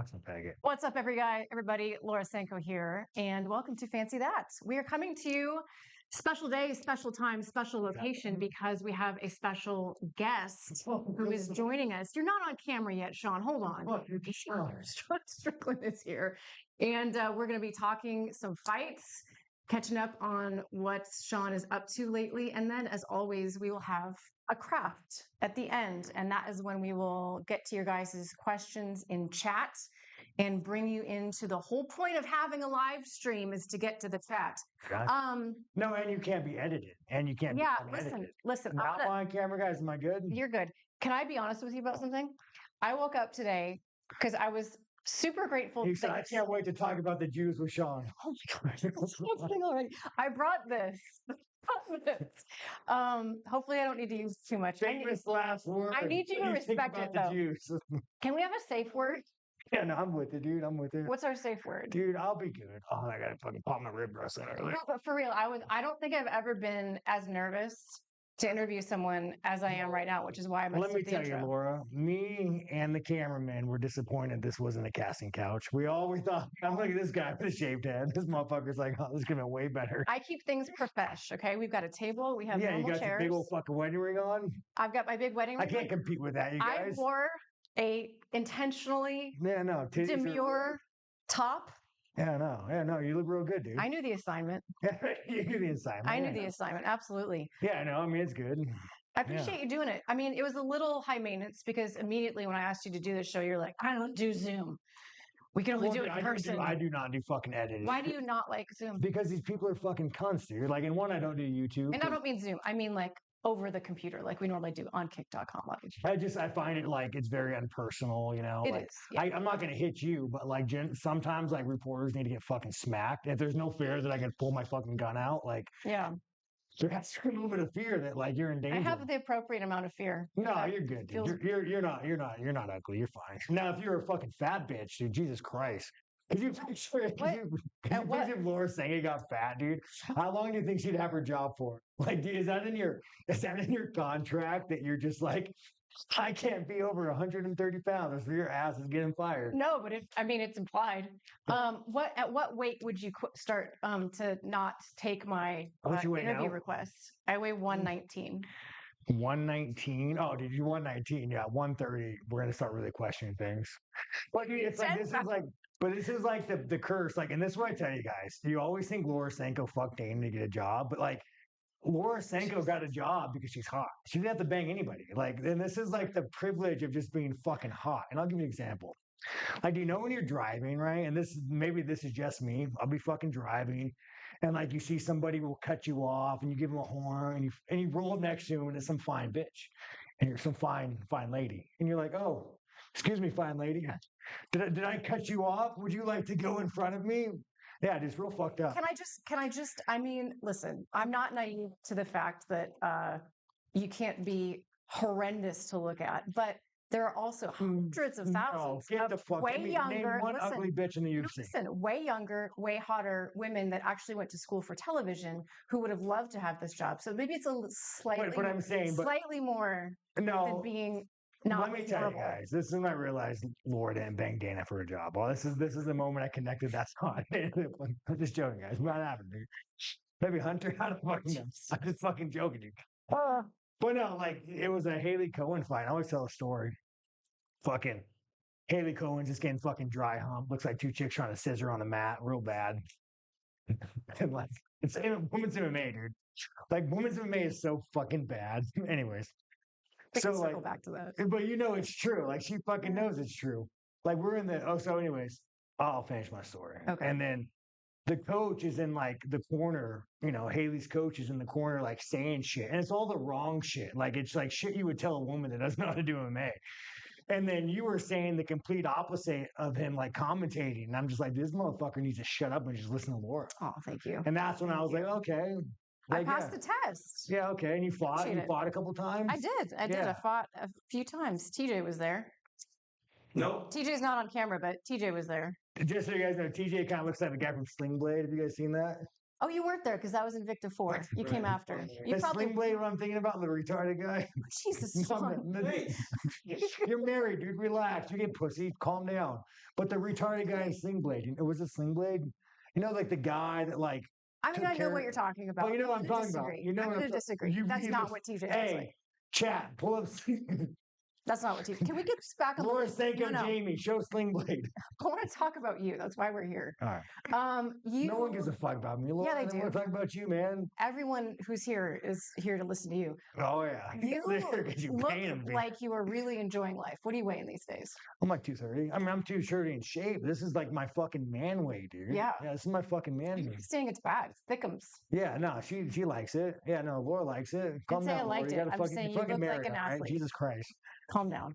box and peg it. What's up, everybody? Laura Sanko here, and welcome to Fancy That. We are coming to you special day, special time, special location because we have a special guest who is joining us. You're not on camera yet, Sean. Hold on. Sean Strickland is here, and we're going to be talking some fights, catching up on what Sean is up to lately, and then, as always, we will have a craft at the end, and that is when we will get to your guys' questions in chat and bring you into the whole point of having a live stream is to get to the chat. Gotcha. No, and you can't be edited, and you can't. Yeah, be listen. Not on camera, guys. Am I good? You're good. Can I be honest with you about something? I woke up today because I was super grateful. He said, I can't wait to talk about the Jews with Sean. Oh my God. Already. I brought this. Hopefully I don't need to use too much. Famous last word. I need you to respect it, though. Jews. Can we have a safe word? Yeah, no, I'm with it, dude. I'm with it. What's our safe word? Dude, I'll be good. Oh, I gotta fucking pop my rib wrestling earlier. No, but for real, I don't think I've ever been as nervous to interview someone as I am right now, which is why I'm. Let me tell you, Laura, me and the cameraman were disappointed this wasn't a casting couch. We thought, I'm looking at this guy with a shaved head. This motherfucker's like, oh, this is gonna be way better. I keep things profesh, okay? We've got a table, we have normal you got chairs. the big old fucking wedding ring on. I've got my big wedding ring. I can't compete with that, you guys. I wore a intentionally demure top. Yeah, no, you look real good, dude. I knew the assignment. You knew the assignment. I knew the assignment, absolutely. Yeah, no, I mean, it's good. I appreciate you doing it. I mean, it was a little high maintenance because immediately when I asked you to do this show, you're like, I don't do Zoom. We can only do it in person. I do not do fucking editing. Why do you not like Zoom? Because these people are fucking cunts, dude. Like, in one, I don't do YouTube. And I don't mean Zoom. I mean, like, over the computer, like we normally do on kick.com. I find it like it's very unpersonal, you know. It like, is. Yeah. I'm not going to hit you, but like sometimes like reporters need to get fucking smacked. If there's no fear that I can pull my fucking gun out, like yeah, that's a little bit of fear that like you're in danger. I have the appropriate amount of fear. No, you're good, dude. You're not ugly. You're fine. Now, if you're a fucking fat bitch, dude, Jesus Christ. Could you picture if Laura Sanko got fat, dude? How long do you think she'd have her job for? Like, dude, is that in your contract that you're just like, I can't be over 130 pounds or your ass is getting fired? No, but it's implied. At what weight would you start to not take my interview requests? I weigh 119. 119. Oh, did you 119? Yeah, 130. We're gonna start really questioning things. But dude, it's like this is like the curse. Like, and this is what I tell you guys. You always think Laura Sanko fucked Dane to get a job, but like Laura Sanko got a job because she's hot. She didn't have to bang anybody. Like, and this is like the privilege of just being fucking hot. And I'll give you an example. Like, you know when you're driving, right? And maybe this is just me. I'll be fucking driving. And like you see somebody will cut you off and you give them a horn and you roll next to him and it's some fine bitch. And you're some fine lady. And you're like, oh, excuse me, fine lady. Did I cut you off? Would you like to go in front of me? Yeah, it's real fucked up. Can I just, I mean, listen, I'm not naive to the fact that you can't be horrendous to look at, but there are also hundreds of thousands younger, name one ugly bitch in the UFC. Listen, way younger, way hotter women that actually went to school for television who would have loved to have this job. So maybe it's a slightly more than being not. Let me tell you guys, this is when I realized Laura didn't bang Dana for a job. Well, this is the moment I connected. That's not. I'm just joking, guys. Not happening, dude. Maybe Hunter. I don't fucking know. I'm just fucking joking, dude. But no, like, it was a Haley Cohen fight. I always tell a story. Fucking Haley Cohen's just getting fucking dry hump. Looks like two chicks trying to scissor on the mat. Real bad. And like, it's women's MMA, dude. Like, women's MMA is so fucking bad. Anyways. So like, back to that. But you know it's true. Like, she fucking knows it's true. Like, we're in so anyways, I'll finish my story. Okay. And then the coach is in like the corner, you know, Haley's coach is in the corner, like saying shit. And it's all the wrong shit. Like, it's like shit you would tell a woman that doesn't know how to do MMA. And then you were saying the complete opposite of him, like commentating. And I'm just like, this motherfucker needs to shut up and just listen to Laura. Oh, thank you. And that's when I was like, okay. Like, I passed the test. Yeah, okay. And you fought a couple times? I did. I fought a few times. TJ was there. Nope. TJ's not on camera, but TJ was there. Just so you guys know, TJ kind of looks like the guy from Sling Blade. Have you guys seen that? Oh, you weren't there because that was Invicta 4. You came after. You The probably. Sling Blade, what I'm thinking about, the retarded guy. Jesus. You're married, dude. Relax. You get pussy. Calm down. But the retarded guy in Sling Blade, it was a Sling Blade. You know, like the guy that like. I mean, I know what you're talking about. Well, you know what I'm talking about. You know I'm what going to disagree. That's not what TJ looks like. Chat, pull up. That's not what TJ. Can we get back on Laura, Sanko, Jamie, show Sling Blade. I want to talk about you. That's why we're here. All right. No one gives a fuck about me. Laura, yeah, they do. I want to talk about you, man. Everyone who's here is here to listen to you. Oh, yeah. You look like you are really enjoying life. What are you weighing these days? I'm like 230. I mean, I'm 230 in shape. This is like my fucking man weight, dude. Yeah. Yeah, this is my fucking man weight. You're saying it's bad. It's thickums. Yeah, no, she likes it. Yeah, no, Laura likes it. Calm down, I liked Laura. it. I'm saying you look like an athlete. Right? Jesus Christ. Calm down.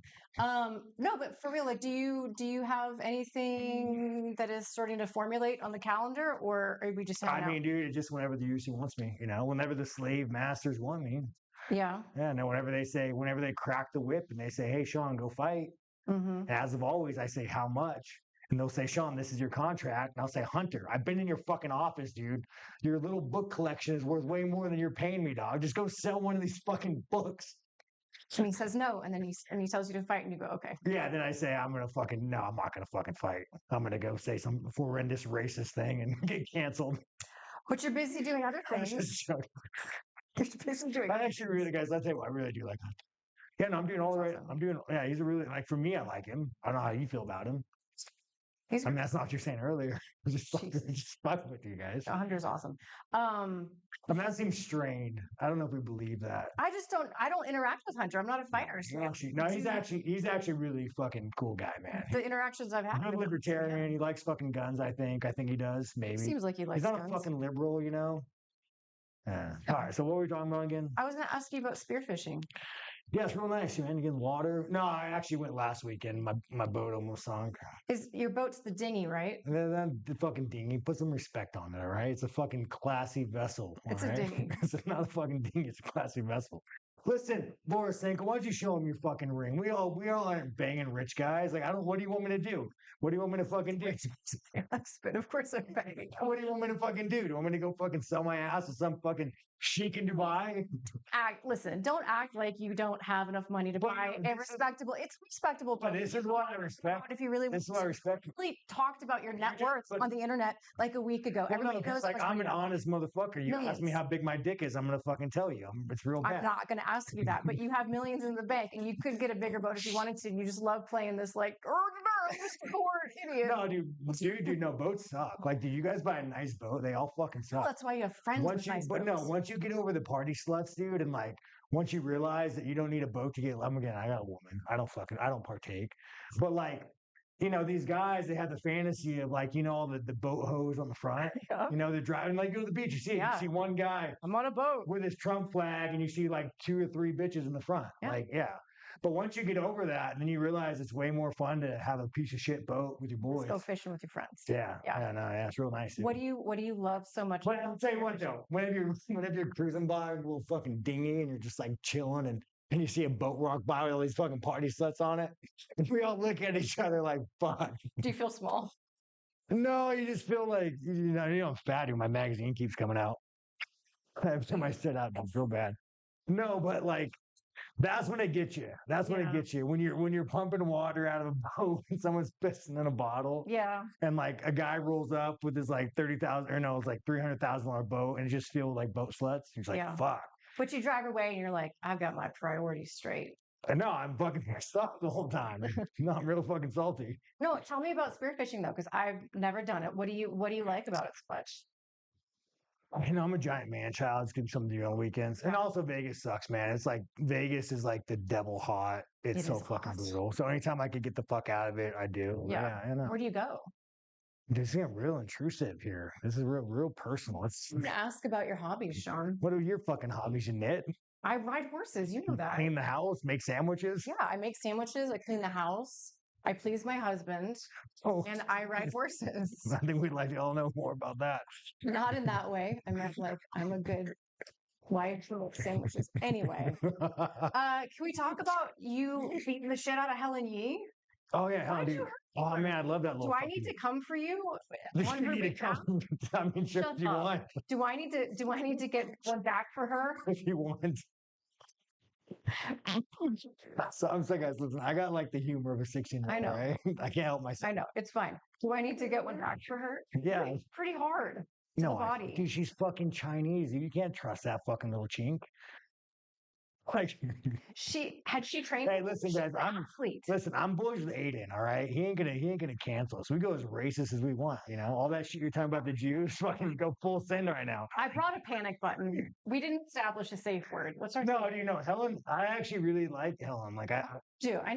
No, but for real, like, do you have anything that is starting to formulate on the calendar, or are we just hanging out? I mean, dude, it's just whenever the UFC wants me, whenever the slave masters want me. Yeah. Yeah, no, whenever they crack the whip and they say, hey, Sean, go fight. Mm-hmm. As of always, I say, how much? And they'll say, Sean, this is your contract. And I'll say, Hunter, I've been in your fucking office, dude. Your little book collection is worth way more than you're paying me, dog. Just go sell one of these fucking books. And he says no, and then he tells you to fight, and you go, okay. Yeah, then I say, I'm not gonna fucking fight. I'm gonna go say some horrendous racist thing and get canceled. But you're busy doing other things. You're busy doing. I actually really, guys, I'll tell you what, I really do like Hunter. Yeah, no, I'm doing all right. Awesome. He's a really, like, for me, I like him. I don't know how you feel about him. That's not what you're saying earlier. I was just fucking with you guys. Hunter's awesome. I mean, that seems strained. I don't know if we believe that. I don't interact with Hunter. I'm not a fighter. He's actually really fucking cool guy, man. The interactions I've had. He's a libertarian. He likes fucking guns, I think. I think he does, maybe. Seems like he likes guns. He's not a fucking liberal, Yeah. All right, so what were we talking about again? I was going to ask you about spearfishing. Yeah, it's real nice, man. You get water. No, I actually went last weekend. My boat almost sunk. Your boat's the dinghy, right? The fucking dinghy. Put some respect on it, all right? It's a fucking classy vessel. It's a dinghy. It's not a fucking dinghy. It's a classy vessel. Listen, Laura Sanko, why don't you show him your fucking ring? We all aren't banging rich guys. Like, what do you want me to do? What do you want me to fucking do? But of course I'm banging. What do you want me to fucking do? Do you want me to go fucking sell my ass to some fucking sheik in Dubai? Listen, don't act like you don't have enough money to buy a respectable. It's respectable. But this is what I respect. If you really, this is what I respect. Really talked about your net worth on the internet like a week ago. Everybody knows. Like, I'm an honest motherfucker. You ask me how big my dick is, I'm gonna fucking tell you. It's real bad. I'm not gonna ask you that, but you have millions in the bank, and you could get a bigger boat if you wanted to. And you just love playing this like, this poor idiot. No, dude, no, boats suck. Like, do you guys buy a nice boat? They all fucking suck. Well, that's why you have friends with nice boats. No, once you get over the party sluts, dude, and like, once you realize that you don't need a boat to get, I got a woman. I don't partake. But like, these guys, they have the fantasy of like, all the boat hose on the front. Yeah. They're driving, like, go to the beach. You see one guy. I'm on a boat with his Trump flag, and you see like 2 or 3 bitches in the front. Yeah. Like, yeah. But once you get over that, and then you realize it's way more fun to have a piece of shit boat with your boys. Let's go fishing with your friends. Yeah. It's real nice. Dude. What do you love so much? But I'll tell you what though, whenever you're cruising by a little fucking dinghy and you're just like chilling and you see a boat walk by with all these fucking party sluts on it, and we all look at each other like, fuck. Do you feel small? No, you just feel like, I'm fat, dude. My magazine keeps coming out. Every time I sit out, I feel bad. No, but like, that's when it gets you. That's when it gets you. When you're pumping water out of a boat and someone's pissing in a bottle. Yeah. And like a guy rolls up with his like it's like $300,000 boat, and it just feels like boat sluts. He's like, fuck. But you drive away and you're like, I've got my priorities straight. And no, I'm fucking pissed off the whole time. No, I'm real fucking salty. No, tell me about spearfishing though, because I've never done it. What do you like about it so much? I'm a giant man child. It's gonna be something to do on weekends. And also Vegas sucks, man. It's like Vegas is like the devil hot. It's so fucking brutal. So anytime I could get the fuck out of it, I do. Yeah, I know. Where do you go? This is getting real intrusive here. This is real personal. Ask about your hobbies, Sean. What are your fucking hobbies? You knit? I ride horses. You know that. Clean the house, make sandwiches? Yeah, I make sandwiches. I clean the house. I please my husband, and I ride horses. I think we'd like to all know more about that. Not in that way. I meant like I'm a good wife who makes sandwiches. Anyway, can we talk about you beating the shit out of Helen Yee? Oh yeah, Why did you hurt Oh man, I love that little. Do I need to come for you You on her need to behalf? come. I mean, sure, Shut if you up. want. Do I need to get one back for her? If you want. So I'm saying, guys, listen, I got like the humor of a 16-year-old, I know. right? I can't help myself. I know, it's fine. Do I need to get one back for her? Yeah. Pretty hard to the No, body. dude, she's fucking Chinese. You can't trust that fucking little chink. Like, Had she trained? hey, listen, She's guys, an athlete. listen, I'm boys with Aiden, all right? He ain't gonna cancel us. We go as racist as we want, you know? All that shit you're talking about the Jews, fucking go full send right now. I brought a panic button. We didn't establish a safe word. What's our No, do you know Helen? I actually really like Helen. Like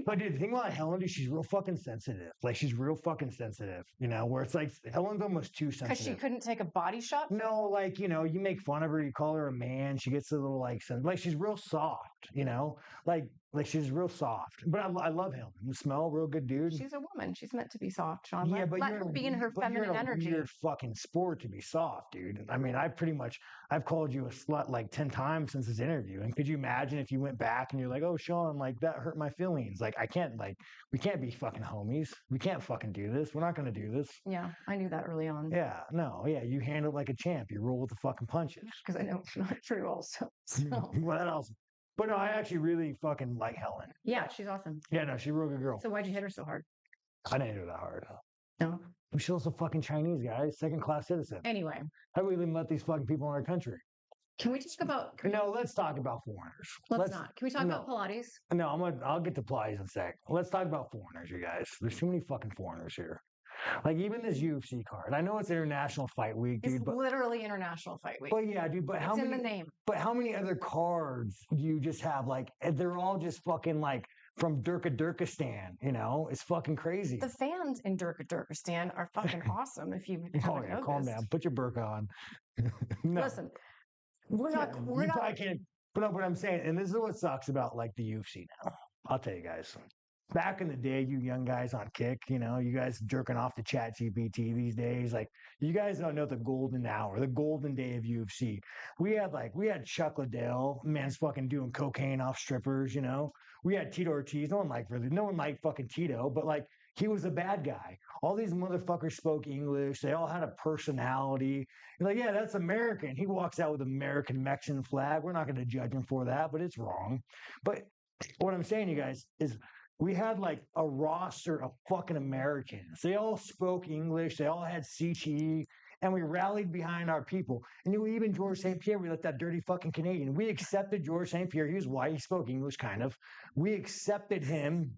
but dude, the thing about Helen is she's real fucking sensitive. Like she's real fucking sensitive, you know, where it's like Helen's almost too sensitive. Because she couldn't take a body shot? No, like, you know, you make fun of her, you call her a man, she gets a little like she's real soft, you know? Like she's real soft. But I love Helen. You smell real good, dude. She's a woman. She's meant to be soft, Sean. Yeah, but let her be in her feminine energy. You're a fucking sport to be soft, dude. I mean, I've called you a slut like 10 times since this interview. And could you imagine if you went back and you're like, oh, Sean, like that hurt my feelings. Like we can't be fucking homies. We can't fucking do this. We're not going to do this. Yeah, I knew that early on. Yeah, no, yeah. You handle it like a champ. You roll with the fucking punches. Because I know pretty well. So. What else? But no, I actually really fucking like Helen. Yeah, she's awesome. Yeah, no, she's a real good girl. So why'd you hit her so hard? I didn't hit her that hard. No. She's also fucking Chinese, guys. Second-class citizen. Anyway. How do we even let these fucking people in our country? Can we talk about... No, let's talk about foreigners. Let's not. Can we talk about Pilates? No, I'll get to Pilates in a sec. Let's talk about foreigners, you guys. There's too many fucking foreigners here. Like even this UFC card. I know it's International Fight Week, dude. It's literally International Fight Week. But yeah, dude. But it's in the name. But how many other cards do you just have? Like they're all just fucking like from Durkistan. You know, it's fucking crazy. The fans in Durkistan are fucking awesome. If you haven't noticed. Calm down. Put your burqa on. No. Listen, we're not. I can't. But no, but I'm saying, and this is what sucks about like the UFC now. I'll tell you guys. Back in the day, you young guys on Kick, you know, you guys jerking off to ChatGPT these days. Like, you guys don't know the golden hour, the golden day of UFC. We had Chuck Liddell, man's fucking doing cocaine off strippers, you know. We had Tito Ortiz. No one liked fucking Tito, but like, he was a bad guy. All these motherfuckers spoke English. They all had a personality. You're like, yeah, that's American. He walks out with American Mexican flag. We're not going to judge him for that, but it's wrong. But what I'm saying, you guys, is we had like a roster of fucking Americans. They all spoke English. They all had CTE, and we rallied behind our people. And even George St. Pierre, we let that dirty fucking Canadian. We accepted George St. Pierre. He was white. He spoke English, kind of. We accepted him.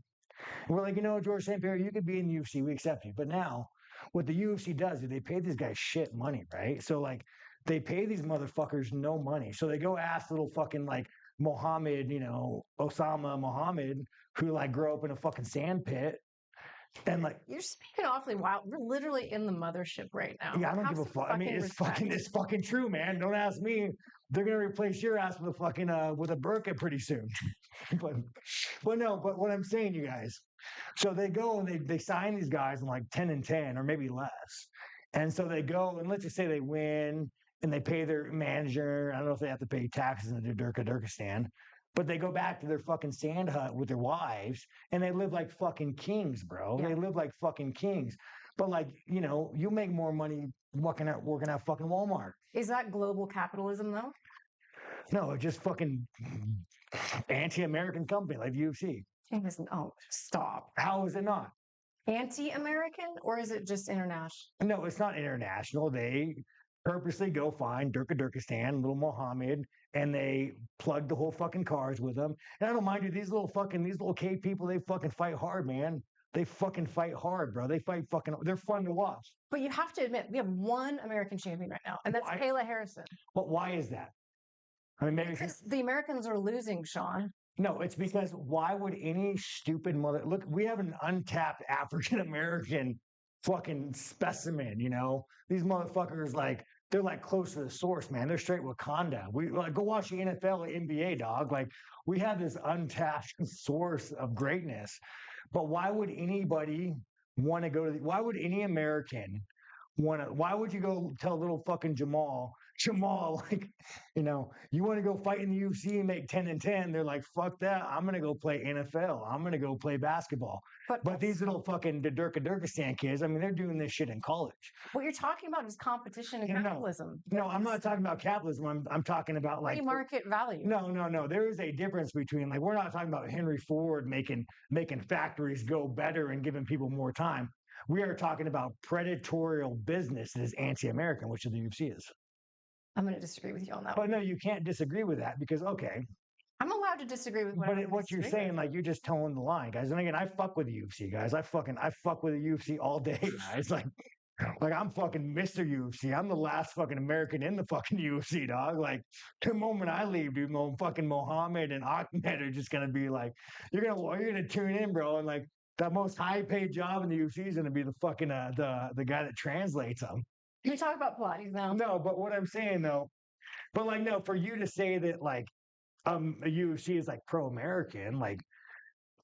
And we're like, you know, George St. Pierre, you could be in the UFC. We accept you. But now, what the UFC does is they pay these guys shit money, right? So like, they pay these motherfuckers no money. So they go ask little fucking like Mohammed, you know, Osama Mohammed, who like grew up in a fucking sand pit. And like, you're speaking awfully wild. We're literally in the mothership right now. Yeah, I don't give a fuck. I mean, it's fucking true, man. Don't ask me. They're gonna replace your ass with a fucking with a burqa pretty soon. but what I'm saying, you guys. So they go and they sign these guys in like 10-10 or maybe less. And so they go and let's just say they win and they pay their manager. I don't know if they have to pay taxes in Durkistan. But they go back to their fucking sand hut with their wives and they live like fucking kings, bro. Yeah. They live like fucking kings. But like, you know, you make more money working at fucking Walmart. Is that global capitalism though? No, it's just fucking anti-American company like UFC. Oh, stop. How is it not? Anti-American or is it just international? No, it's not international. They purposely go find Durkistan, little Mohammed, and they plug the whole fucking cars with them. And I don't mind you, these little K people, they fucking fight hard, man. They fucking fight hard, bro. They're fun to watch. But you have to admit, we have one American champion right now, and that's Kayla Harrison. But why is that? I mean, maybe because the Americans are losing, Sean. No, it's because why would any stupid look, we have an untapped African American fucking specimen, you know? These motherfuckers, like, they're like close to the source, man. They're straight Wakanda. We like go watch the NFL or NBA, dog. Like, we have this untapped source of greatness. But why would anybody want to go to why would any American why would you go tell little fucking Jamal Jamal, like, you want to go fight in the UFC and make 10 and 10. They're like, fuck that. I'm going to go play NFL. I'm going to go play basketball. But these little fucking Durkistan kids, I mean, they're doing this shit in college. What you're talking about is competition and capitalism. No, I'm not talking about capitalism. I'm talking about like free market value. No. There is a difference between, like, we're not talking about Henry Ford making factories go better and giving people more time. We are talking about predatorial business that is anti-American, which the UFC is. I'm going to disagree with you on that. But no, you can't disagree with that because, okay. I'm allowed to disagree with what you're saying, like, you're just towing the line, guys. And again, I fuck with the UFC, guys. I fuck with the UFC all day, guys. Like I'm fucking Mr. UFC. I'm the last fucking American in the fucking UFC, dog. Like, the moment I leave, dude, fucking Mohammed and Ahmed are just gonna be like, you're gonna tune in, bro, and like the most high paid job in the UFC is gonna be the fucking the guy that translates them. Can we talk about Pilates now? No, but what I'm saying though, but like, no, for you to say that like a UFC is like pro-American, like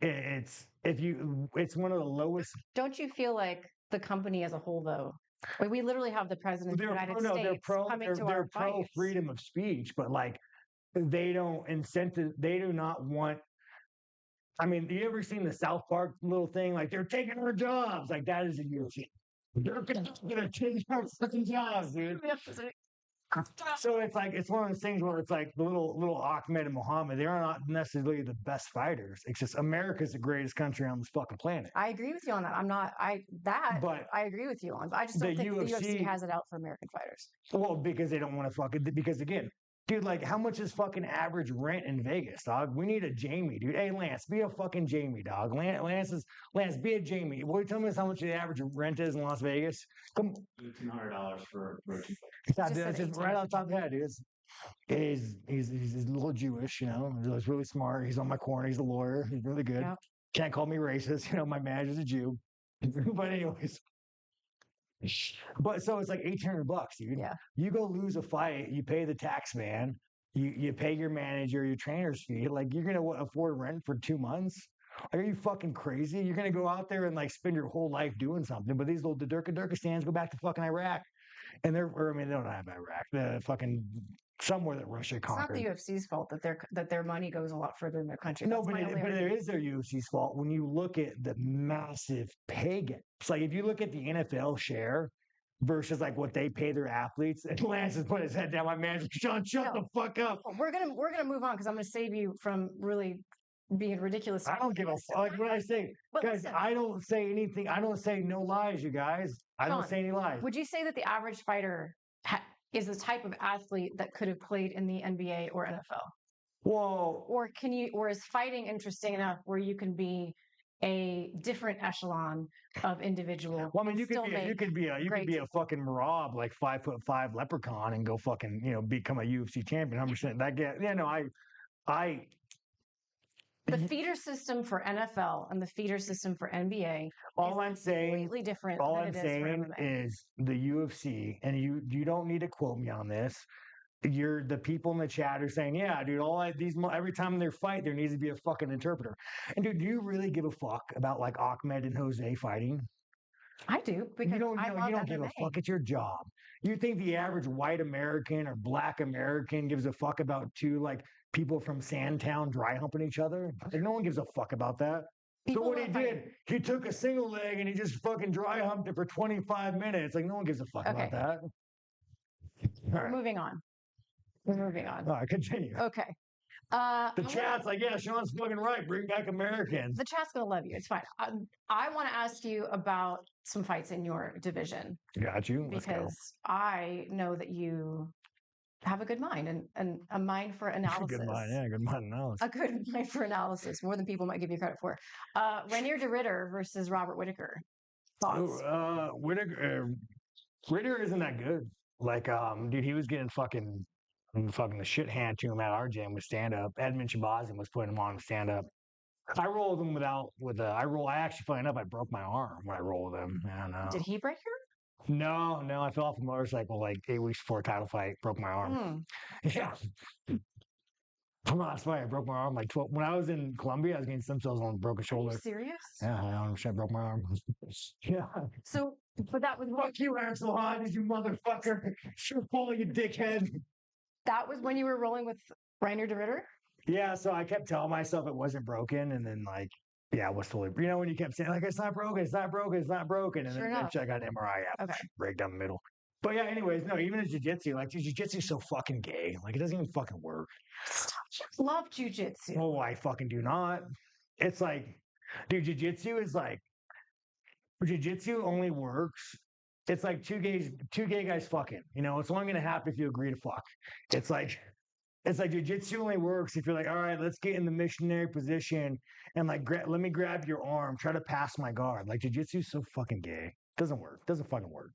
it's one of the lowest. Don't you feel like the company as a whole, though? Like, we literally have the president of the United States coming to our fights. Pro freedom of speech, but like they do not want. I mean, you ever seen the South Park little thing? Like, they're taking our jobs. Like, that is a UFC. They're gonna take our fucking jobs, dude. So it's one of those things where it's like the little Ahmed and Muhammad, they are not necessarily the best fighters. It's just America's the greatest country on this fucking planet. I agree with you on that. I agree with you on. But I just don't think the UFC has it out for American fighters. Well, because they don't want to because again, dude, like, how much is fucking average rent in Vegas, dog? We need a Jamie, dude. Hey, Lance, be a fucking Jamie, dog. Lance, be a Jamie. Will you tell me how much the average rent is in Las Vegas? Come, $1,500 for a that's just right on top of that, dude. He's a little Jewish, He's really smart. He's on my corner. He's a lawyer. He's really good. Yep. Can't call me racist. My manager's a Jew. But anyways. But so it's like $1,800, dude. Yeah. You go lose a fight, you pay the tax man, you pay your manager, your trainer's fee. Like, you're gonna afford rent for 2 months? Are you fucking crazy? You're gonna go out there and like spend your whole life doing something. But these little Durkistans go back to fucking Iraq, and they don't have Iraq. The fucking somewhere that Russia conquered. It's not the UFC's fault that their money goes a lot further in their country. No, but it is their UFC's fault when you look at the massive pay gap. It's like, if you look at the NFL share versus like what they pay their athletes, and Lance has put his head down. My manager, Sean, shut the fuck up. We're gonna move on because I'm gonna save you from really being ridiculous. I don't give a fuck. Like, what I say, guys, listen, I don't say anything. I don't say no lies, you guys. I don't say any lies. Would you say that the average fighter is the type of athlete that could have played in the NBA or NFL? Well, or is fighting interesting enough where you can be a different echelon of individual? Well, I mean, you could be a fucking Marab, like 5'5" leprechaun, and go fucking become a UFC champion. 100%. That guy, the feeder system for NFL and the feeder system for NBA. All I'm saying, completely different. All I'm saying is the UFC, and you don't need to quote me on this. You're the people in the chat are saying, yeah, dude, every time they fight, there needs to be a fucking interpreter. And dude, do you really give a fuck about like Ahmed and Jose fighting? I do, because you don't give a fuck. It's your job. You think the average white American or black American gives a fuck about two like people from Sandtown dry humping each other? Like, no one gives a fuck about that. So what he did, he took a single leg and he just fucking dry humped it for 25 minutes. Like, no one gives a fuck about that. We're moving on. All right, continue. Okay. The chat's like, yeah, Sean's fucking right. Bring back Americans. The chat's going to love you. It's fine. I want to ask you about some fights in your division. Got you. Let's because go. I know that you have a good mind and a mind for analysis. Good mind, yeah, good mind analysis. A good mind for analysis, more than people might give you credit for. Rainier de Ritter versus Robert Whittaker. Thoughts? Ritter isn't that good. Like, dude, he was getting fucking the shit handed to him at our gym with stand up. Edmund Shabazian was putting him on stand up. I rolled him I actually, funny enough, I broke my arm when I rolled him. Did he break your? No, I fell off a motorcycle like 8 weeks before a title fight, broke my arm. Yeah. Come on, that's why I broke my arm like 12. When I was in Colombia, I was getting stem cells on a broken Are you shoulder. serious? Yeah, I broke my arm. Yeah. So, but that was Fuck you, Axel Hodges, you motherfucker. Sure, pull you dickhead. that was when you were rolling with Reiner de Ritter? Yeah, so I kept telling myself it wasn't broken, and then like, yeah, it was totally. You know when you kept saying like it's not broken, it's not broken, it's not broken, and Sure then enough. eventually I got an MRI, yeah, Okay. break down the middle. But yeah, anyways, no, even in jiu-jitsu, like jiu-jitsu is so fucking gay. Like it doesn't even fucking work. Love jujitsu. Oh, I fucking do not. It's like, dude, jiu-jitsu only works. It's like two gay guys fucking. You know, it's only gonna happen if you agree to fuck. It's like jiu-jitsu only works if you're like, all right, let's get in the missionary position and like let me grab your arm, try to pass my guard. Like jiu-jitsu is so fucking gay. Doesn't work. Doesn't fucking work.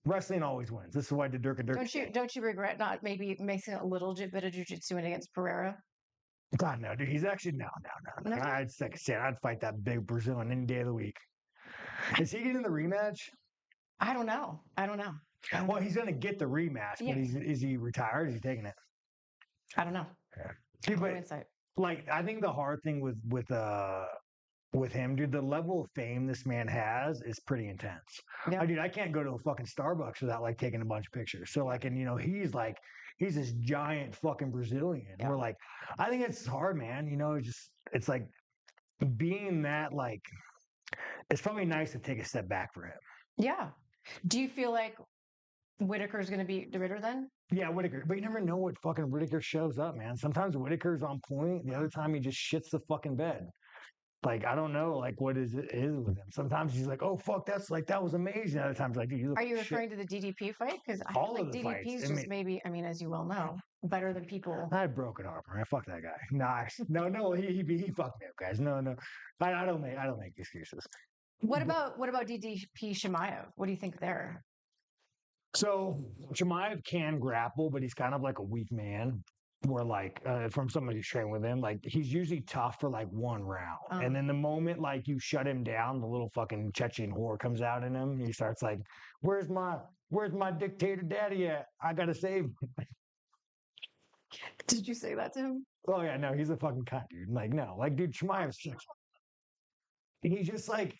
Wrestling always wins. This is why the Durka. Don't you regret not maybe mixing a little bit of jujitsu in against Pereira? God no, dude. He's actually no. No? I'd like I said, I'd fight that big Brazilian any day of the week. Is he getting the rematch? I don't know. Well, he's gonna get the rematch, Yeah. but is he retired? Is he taking it? I don't know. Yeah. No Dude, but insight. like I think the hard thing with him, dude, the level of fame this man has is pretty intense. Yeah. Dude, I can't go to a fucking Starbucks without like taking a bunch of pictures. So like, and you know, he's this giant fucking Brazilian. Yeah. We're like, I think it's hard, man. You know, it's like being that like, it's probably nice to take a step back for him. Yeah. Do you feel like Whitaker's going to beat de Ritter then? Yeah, Whitaker. But you never know what fucking Whitaker shows up, man. Sometimes Whitaker's on point. The other time he just shits the fucking bed. Like, I don't know, like, what is with him. Sometimes he's like, oh, fuck, that was amazing. Other times, like, dude, you look Are you like shit. referring to the DDP fight? Because I All feel of like the DDP is fights. I just mean- maybe, I mean, as you well know, better than people. I had broken arm. Right? Fuck that guy. Nah, no, he fucked me up, guys. No. I don't make excuses. What about DDP Shemaev? What do you think there? So Chimaev can grapple, but he's kind of like a weak man. Where like from somebody who's trained with him, like he's usually tough for like one round, and then the moment like you shut him down, the little fucking Chechen whore comes out in him. He starts like, where's my dictator daddy at? I gotta save him." Did you say that to him? Oh yeah, no, he's a fucking cunt, dude. Like no, like dude, Chimaev's he's just like,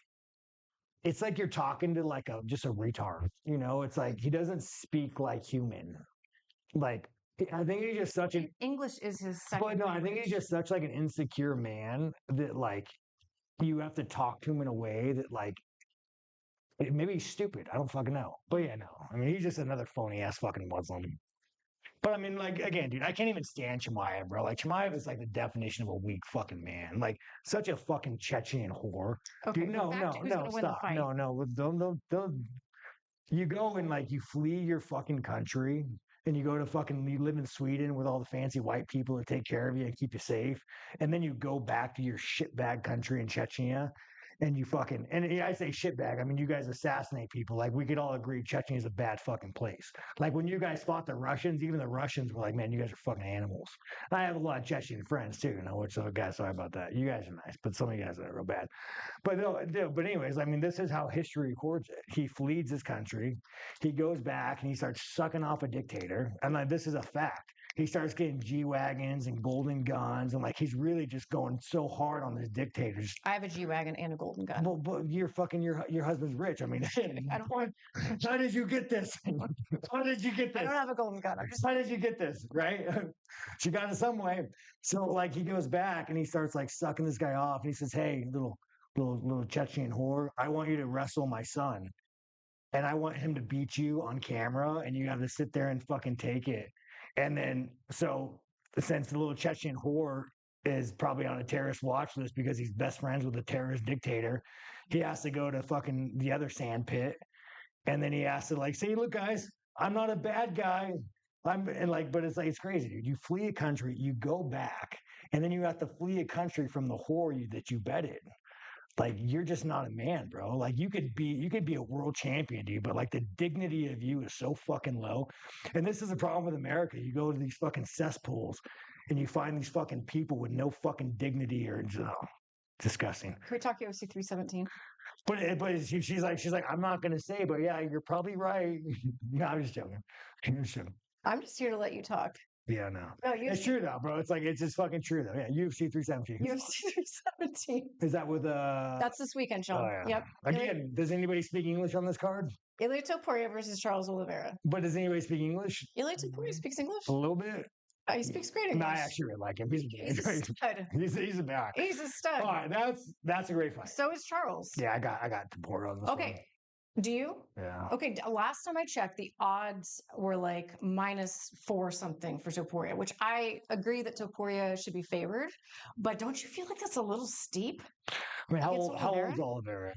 it's like you're talking to like just a retard, you know? It's like he doesn't speak like human. Like I think he's just such an English is his second. But no, I think he's just such like an insecure man that like you have to talk to him in a way that like maybe he's stupid. I don't fucking know. But yeah, no. I mean, he's just another phony ass fucking Muslim. But I mean, like again, dude, I can't even stand Chimaev, bro. Like Chimaev is like the definition of a weak fucking man. Like such a fucking Chechen whore. Okay, Dude, no, stop. No, don't. You go and like you flee your fucking country and you go to fucking you live in Sweden with all the fancy white people that take care of you and keep you safe, and then you go back to your shitbag country in Chechnya and you fucking and I say shitbag, I mean you guys assassinate people. Like we could all agree Chechnya is a bad fucking place. Like when you guys fought the Russians, even the Russians were like, man, you guys are fucking animals. I have a lot of Chechen friends too, you know, which so guys, sorry about that. You guys are nice, but some of you guys are real bad. But no, but anyways, I mean, this is how history records it. He flees his country, he goes back and he starts sucking off a dictator, and like this is a fact. He starts getting G-Wagons and golden guns, and like he's really just going so hard on this dictators. I have a G-Wagon and a golden gun. Well, but you're fucking your husband's rich. I mean, I don't. how did you get this? How did you get this? I don't have a golden gun. How did you get this? Right? She got it some way. So like he goes back and he starts like sucking this guy off, and he says, "Hey, little Chechen whore, I want you to wrestle my son, and I want him to beat you on camera, and you have to sit there and fucking take it." And then, so since the little Chechen whore is probably on a terrorist watch list because he's best friends with a terrorist dictator, he has to go to fucking the other sand pit. And then he has to like say, look, guys, I'm not a bad guy. And like, but it's like, it's crazy, dude. You flee a country, you go back, and then you have to flee a country from the whore that you bedded. Like you're just not a man, bro. Like you could be a world champion, dude, but like the dignity of you is so fucking low. And this is the problem with America. You go to these fucking cesspools and you find these fucking people with no fucking dignity or disgusting. Can we talk UFC 317? But she's like, I'm not gonna say, but yeah, you're probably right. No, I'm just joking. I'm just here to let you talk. Yeah, no. No, It's UFC, true though, bro. It's just fucking true though. Yeah, UFC 317. UFC 317. Is that with That's this weekend, Oh Sean. yeah. Yep. Again, does anybody speak English on this card? Ilia Topuria versus Charles Oliveira. But does anybody speak English? Ilia Topuria speaks English. A little bit. He speaks great No, English. I actually really like him. He's He's a stud. he's a guy. He's a stud. All right, that's a great fight. So is Charles. Yeah, I got Topuria on this Okay. Do you? one. Yeah. Okay. Last time I checked, the odds were like -4 something for Topuria, which I agree that Topuria should be favored. But don't you feel like that's a little steep? I mean, how Against old is Oliveira?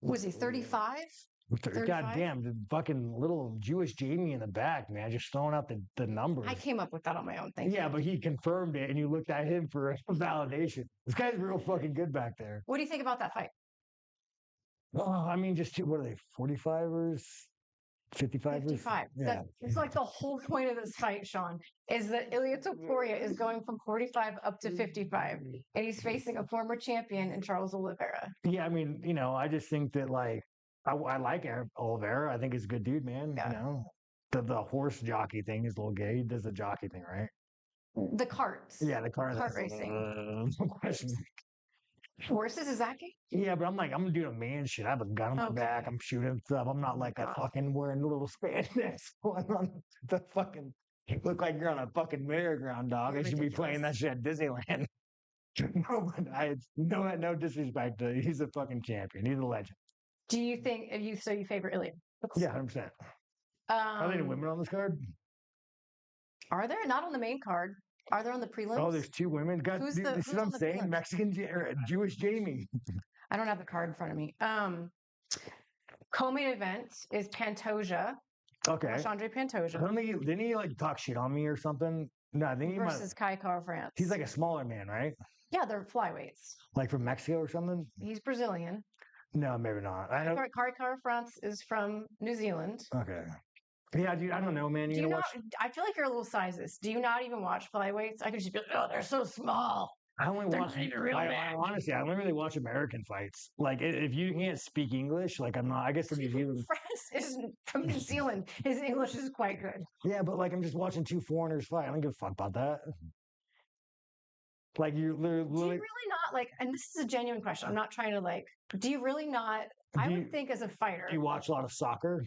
Was he 35? God 35? damn, the fucking little Jewish Jamie in the back, man, just throwing out the numbers. I came up with that on my own. Thank you. Yeah, but he confirmed it, and you looked at him for validation. This guy's real fucking good back there. What do you think about that fight? Oh, I mean, what are they, 45ers? 55ers? 55. Yeah. It's like the whole point of this fight, Sean, is that Ilia Topuria is going from 45 up to 55, and he's facing a former champion in Charles Oliveira. Yeah, I mean, I just think that, like, I like Oliveira. I think he's a good dude, man. Yeah. The horse jockey thing is a little gay. He does the jockey thing, right? The carts. Yeah, the car. Kart racing. No question. Horses, is that gay? Yeah, but I'm gonna do a man shit. I have a gun on my back. I'm shooting stuff. I'm not like a fucking wearing a little spandex going on the fucking. You look like you're on a fucking merry-go-round, dog. You're I should be playing that shit at Disneyland. No, but no disrespect to he's a fucking champion. He's a legend. Do you think you favor Ilia? Yeah, 100%. Are there any women on this card? Are there? Not on the main card. Are there on the prelims? Oh, there's 2 women. God, Who's dude, the- this is who's what on I'm the saying. prelims? Mexican Jewish Jamie. I don't have the card in front of me. Co-main event is Pantoja, Okay. Andre Pantoja Didn't he like talk shit on me or something? No, I think he might. versus Kai Kara France. He's like a smaller man, right? Yeah, they're flyweights. Like from Mexico or something? He's Brazilian. No, maybe not. I don't. Kai Kara France is from New Zealand. Okay. Yeah, dude, I don't know, man. Do You you know not? what? I feel like you're a little sizes. Do you not even watch flyweights? I could just be like, oh, they're so small. I only They're watch. not even real bad. Honestly, I only really watch American fights. Like, if you can't speak English, like I'm not. I guess in New Zealand. France is from New Zealand. His English is quite good. Yeah, but like I'm just watching 2 foreigners fight. I don't give a fuck about that. Like you're Do you literally. really not like? And this is a genuine question. I'm not trying to like. Do you really not? I Do would you- think as a fighter. Do you watch a lot of soccer?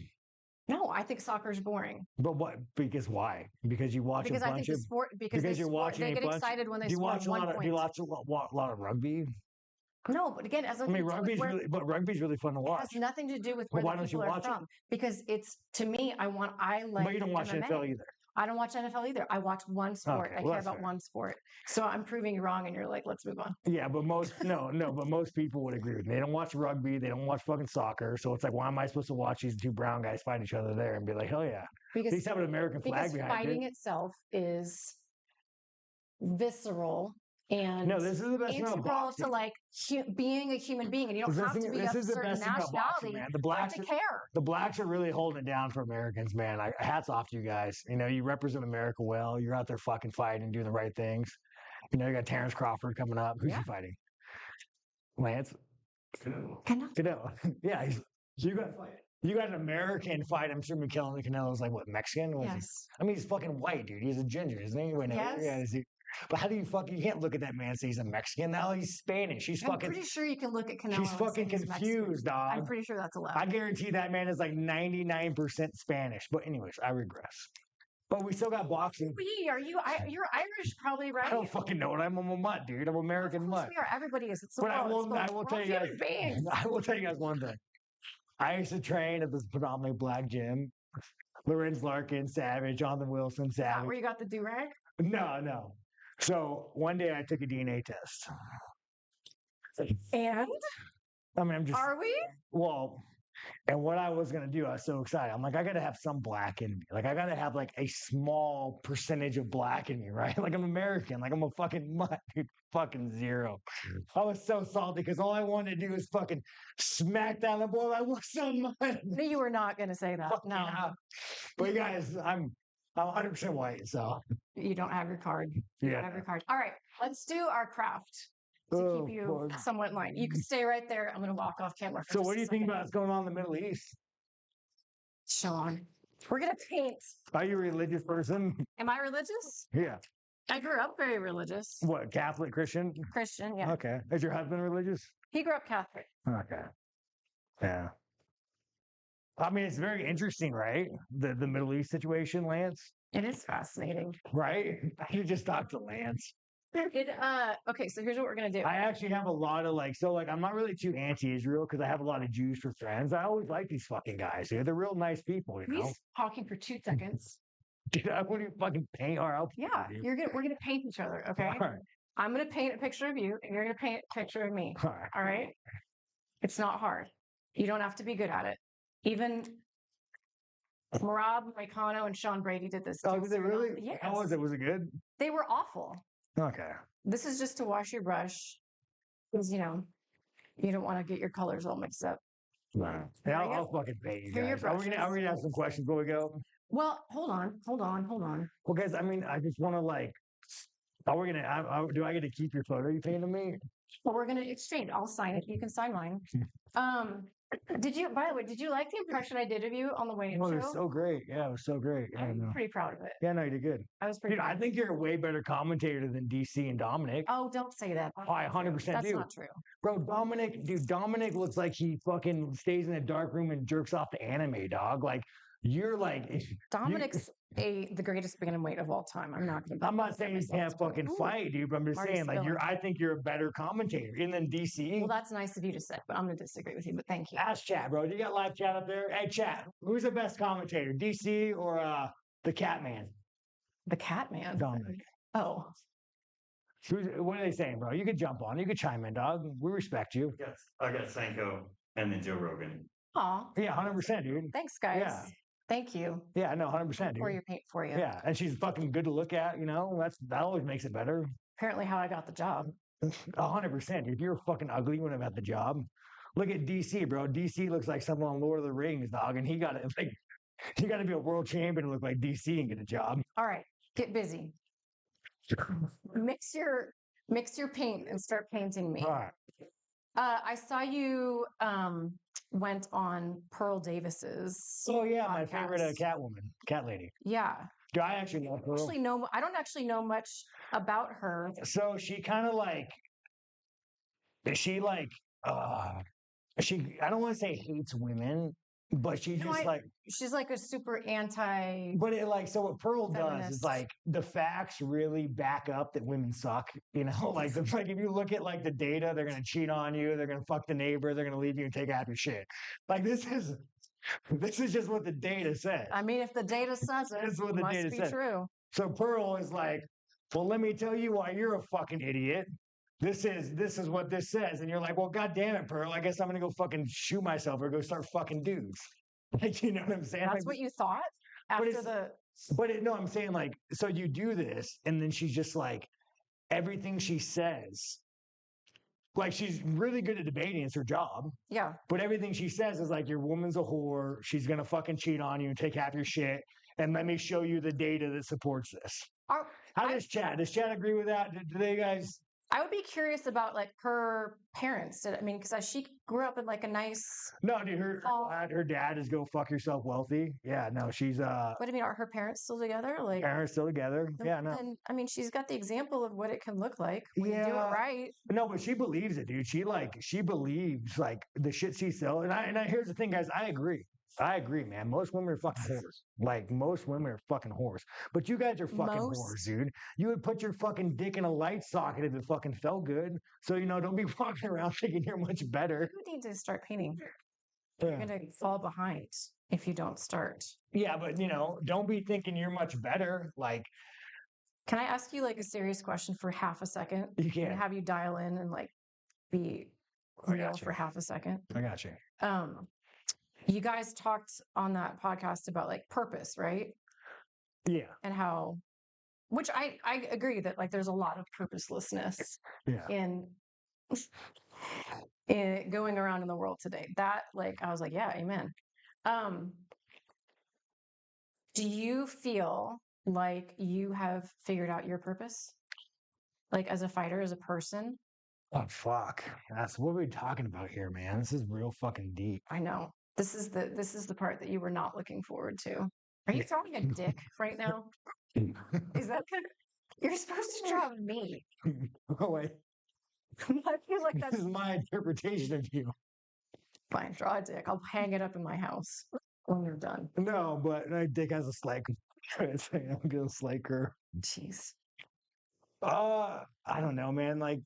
No, I think soccer's boring. But what? Because why? Because you watch Because a I bunch think the of. sport because Because they, you're watching they a get bunch. excited when they Do you score watch a 1 lot of? point. Do you watch a lot of rugby? No, but again, as I mean, rugby's really fun to it watch. has nothing to do with But where why the don't you people are watch it? from. Because it's to me, I like. But you don't watch MMA. NFL either. I don't watch NFL either. I watch one sport. Okay, I well, care that's about fair. one sport. So I'm proving you wrong, and you're like, let's move on. Yeah, but but most people would agree with me. They don't watch rugby. They don't watch fucking soccer. So it's like, why am I supposed to watch these 2 brown guys fight each other there and be like, hell yeah? At Because least have an American flag behind fighting it. itself is visceral and No, this is the best thing about integral boxing. to like being a human being, and you don't This have to be is of a the certain best thing about boxing, nationality man. The for it blacks, to care. the blacks are really holding it down for Americans, man. Hats off to you guys. You represent America well. You're out there fucking fighting, doing the right things. You got Terrence Crawford coming up. Who's Yeah. he fighting? Lance. Canelo. Yeah, you got an American fight. I'm sure Canelo's like what, Mexican? Was he? Yes. I mean, he's fucking white, dude. He's a ginger, isn't he? Wait, no, Yes. yeah, is he? But how do you you can't look at that man and say he's a Mexican. Now he's Spanish. He's I'm fucking. pretty sure you can look at Canelo. He's and say fucking he's Mexican. confused, dog. I'm pretty sure that's allowed. I guarantee that man is like 99% Spanish. But anyways, I regress. But we still got boxing. Are you? You're Irish, probably, right? I don't fucking know it. I'm a mutt, dude. I'm American Of course mutt. we are. Everybody is. It's the But I world. will. It's I will we're tell all you guys. human beings. I will tell you guys one thing. I used to train at this predominantly black gym. Lorenz Larkin, Savage, Jonathan Wilson, Is that Savage. where you got the do-rag? No. So one day I took a DNA test. And I mean, I'm just are we? well. And what I was gonna do, I was so excited. I'm like, I gotta have some black in me. Like, I gotta have like a small percentage of black in me, right? Like I'm American. Like I'm a fucking mutt, dude. Fucking zero. I was so salty because all I wanted to do was fucking smack down the ball. I was so much. No, you were not going to say that. No, Yeah. But guys, I'm 100% white, so you don't have your card. You don't have your card. All right, let's do our craft to Oh, keep you Lord. somewhat in line. You can stay right there. I'm going to walk off camera. For So just what a do you think second. about what's going on in the Middle East? Sean? We're gonna paint. Are you a religious person? Am I religious? Yeah. I grew up very religious. What, Catholic, Christian? Christian, yeah. Okay. Is your husband religious? He grew up Catholic. Okay. Yeah. I mean, it's very interesting, right? The Middle East situation, Lance. It is fascinating. Right? I should just talk to Lance. Okay, so here's what we're gonna do. I actually have a lot of I'm not really too anti-Israel because I have a lot of Jews for friends. I always like these fucking guys. They're real nice people, you know. He's talking for 2 seconds. Dude, I wouldn't even fucking paint or I'll Yeah, paint you. we're gonna paint each other, okay? All right. I'm gonna paint a picture of you, and you're gonna paint a picture of me. All right. All right? It's not hard. You don't have to be good at it. Even Marab Raikkonen and Sean Brady did this. Oh, did they really? Yes. How was it? Was it good? They were awful. Okay. This is just to wash your brush, because you don't want to get your colors all mixed up. Right. Yeah, I'll fucking paint you Here are your guys. Are we gonna have some questions before we go? Well, hold on. Well, guys, I mean, I just want to are we gonna? Do I get to keep your photo you painted me? Well, we're gonna exchange. I'll sign it. You can sign mine. By the way, did you like the impression I did of you on the Wayne Oh, show? it was so great. Yeah, it was so great. Yeah, I'm no. pretty proud of it. Yeah, no, you did good. I was pretty Dude, proud. I think you're a way better commentator than DC and Dominic. Oh, don't say that. I 100% That's do. not true. Bro, Dominic looks like he fucking stays in a dark room and jerks off the anime, dog. Like, you're like... Dominic's the greatest bantamweight of all time. I'm not saying he can't fucking fight, dude, but I'm just saying, I think you're a better commentator. And then DC... Well, that's nice of you to say, but I'm going to disagree with you, but thank you. Ask chat, bro. Do you got live chat up there? Hey, chat. Who's the best commentator, DC or the Catman? The Catman? Dominic. Oh. What are they saying, bro? You could jump on. You could chime in, dog. We respect you. Yes. I got Sanko and then Joe Rogan. Aw. Yeah, 100%, dude. Thanks, guys. Yeah. Thank you. Yeah, no, 100%, dude. For your paint for you. Yeah, and she's fucking good to look at, you know? That always makes it better. Apparently how I got the job. 100%. If you're fucking ugly, you wouldn't have had the job. Look at DC, bro. DC looks like someone on Lord of the Rings, dog, and he got it. Like, you got to be a world champion to look like DC and get a job. All right, get busy. Mix your paint and start painting me. All right. I saw you went on Pearl Davis's. Oh yeah, my podcast. favorite cat lady. Yeah. Do I actually know Pearl? I don't actually know much about her. So she kind of I don't want to say hates women, but she's she's like a super anti. But what Pearl does is feminist. the facts really back up that women suck. You know, like if you look at the data, they're gonna cheat on you, they're gonna fuck the neighbor, they're gonna leave you and take half your shit. Like this is just what the data says. I mean, if the data says it, This is what the must data be says. true. So Pearl is like, well, let me tell you why you're a fucking idiot. This is what this says. And you're like, well, God damn it, Pearl. I guess I'm going to go fucking shoot myself or go start fucking dudes. Like, you know what I'm saying? That's what you thought No, I'm saying so you do this. And then she's just like, everything she says, she's really good at debating. It's her job. Yeah. But everything she says is like, your woman's a whore. She's going to fucking cheat on you and take half your shit. And let me show you the data that supports this. Does Chad agree with that? Do they guys? I would be curious about her parents. Because she grew up in a nice. No, dude, her dad is go fuck yourself wealthy. Yeah, no, she's What do you mean? Are her parents still together? Parents still together. Yeah, no. Then, she's got the example of what it can look like when you do it right. No, but she believes it, dude. She believes the shit she sells. And here's the thing, guys. I agree, man. Most women are fucking whores. Most women are fucking whores. But you guys are fucking whores, dude. You would put your fucking dick in a light socket if it fucking felt good. So, don't be walking around thinking you're much better. You need to start painting. You're going to fall behind if you don't start. Yeah, but, don't be thinking you're much better. Can I ask you a serious question for half a second? You can. And have you dial in and be real for half a second? I got you. You guys talked on that podcast about purpose, right? Yeah. And how, which I agree that there's a lot of purposelessness in going around in the world today. That I was like, yeah, amen. Do you feel like you have figured out your purpose? As a fighter, as a person? Oh fuck. That's what we're talking about here, man. This is real fucking deep. I know. This is the part that you were not looking forward to. Are you drawing a dick right now? Is that good? You're supposed to draw me. Oh, wait. I feel like This that's is my interpretation of you. fine. Draw a dick. I'll hang it up in my house when you're done. No, but my dick has a slight. I'm gonna slake her. Jeez. I don't know, man. Like,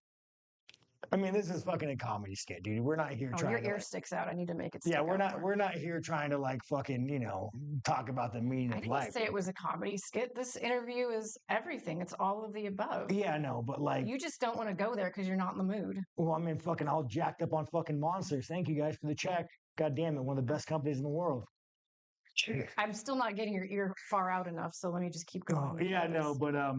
I mean, this is fucking a comedy skit, dude. We're not here Oh, trying your to. ear Like, sticks out. I need to make it stick yeah, out more. we're not here trying to like fucking talk about the meaning I of didn't life. say it was a comedy skit. This interview is everything. It's all of the above. Yeah, no, but like, You just don't want to go there because you're not in the mood. well, I mean, fucking all jacked up on fucking monsters. Thank you guys for the check. God damn it, one of the best companies in the world. Jeez. I'm still not getting your ear far out enough, so let me just keep going. Oh, with yeah, no, this. but I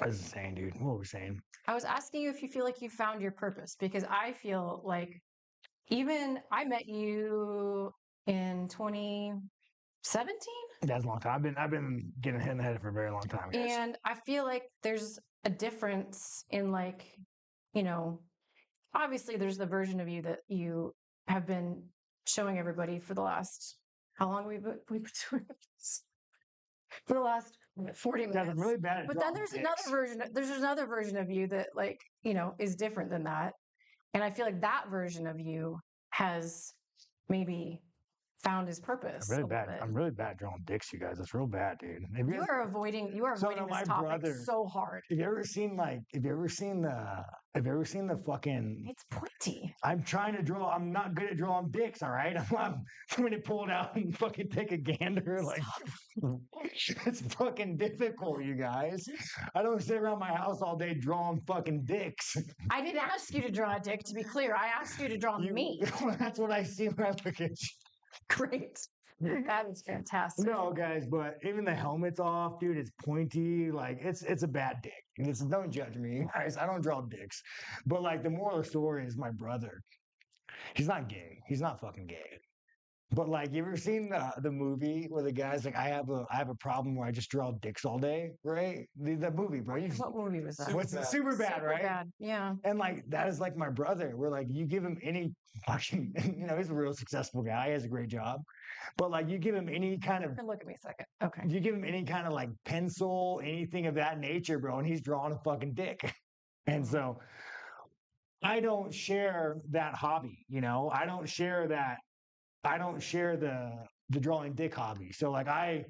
was saying, dude, what were we saying? I was asking you if you feel like you found your purpose because I feel like even I met you in 2017 That's a long time. I've been getting hit in the head for a very long time, guys. and I feel like there's a difference in like, you know, obviously there's the version of you that you have been showing everybody for the last how long we've been doing this? For the last 40 Guys, minutes. I'm really bad at But then drawing there's dicks. another version of you that like, you know, is different than that. And I feel like that version of you has maybe found his purpose. I'm really a little bad. bit. I'm really bad at drawing dicks, you guys. It's real bad, dude. You are avoiding So, no, this my topic brother- so hard. Have you ever seen the fucking? It's pointy. I'm trying to draw. I'm not good at drawing dicks. All right, I'm going to pull it out and fucking take a gander. Like, it's fucking difficult, you guys. I don't sit around my house all day drawing fucking dicks. I didn't ask you to draw a dick, to be clear. I asked you to draw me. That's what I see when I look at you. Great. That is fantastic. No, guys, but even the helmet's off, dude. It's pointy. Like it's a bad dick. Don't judge me, guys. I don't draw dicks. But like the moral of the story is my brother. He's not gay. He's not fucking gay. But like, you ever seen the movie where the guy's like, I have a problem where I just draw dicks all day, right? The movie, bro. What movie was that? What's super bad, right? Bad. Yeah. And like that is like my brother. We're like, you give him any fucking, he's a real successful guy. He has a great job. But like, you give him any kind of, Look at me a second. Okay. you give him any kind of like pencil, anything of that nature, bro, and he's drawing a fucking dick. And so I don't share that hobby, I don't share that. I don't share the drawing dick hobby. So like I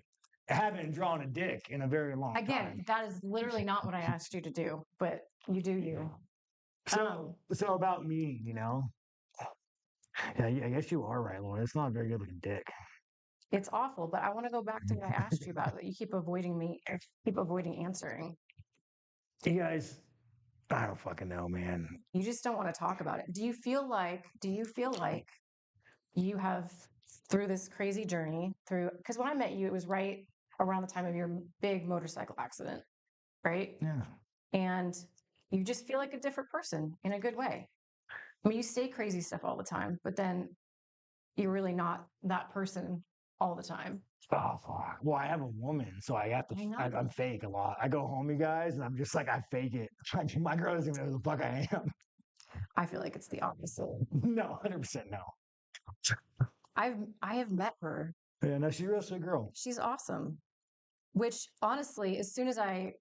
haven't drawn a dick in a very long time. Again, that is literally not what I asked you to do, but you do you. So about me, Yeah, I guess you are right, Lauren. It's not a very good looking dick. It's awful, but I want to go back to what I asked you about that you keep avoiding me, keep avoiding answering. You guys, I don't fucking know, man. You just don't want to talk about it. Do you feel like you have, through this crazy journey, because when I met you, it was right around the time of your big motorcycle accident, right? Yeah. And you just feel like a different person in a good way. I mean, you say crazy stuff all the time, but then you're really not that person all the time. Oh, fuck. Well, I have a woman, so I have to, I know. I'm fake a lot. I go home, you guys, and I'm just like, I fake it. My girl doesn't even know who the fuck I am. I feel like it's the opposite. No, 100% no. I have met her. Yeah, no, she's a real sweet girl. She's awesome. Which honestly, as soon as I,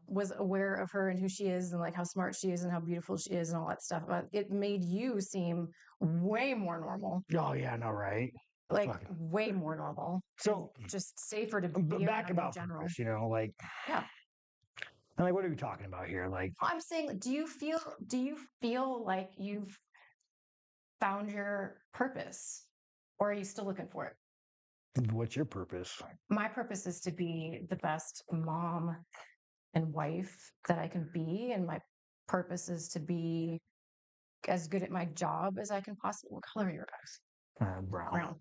was aware of her and who she is and like how smart she is and how beautiful she is and all that stuff, but it made you seem way more normal. Oh, yeah, no, right? Like Fucking. way more normal. So just safer to be But back around about in general. purpose, like, Yeah. I'm like, what are we talking about here? Like, I'm saying, do you feel like you've found your purpose, or are you still looking for it? what's your purpose? My purpose is to be the best mom and wife that I can be, and my purpose is to be as good at my job as I can possibly. What color are your eyes? Brown.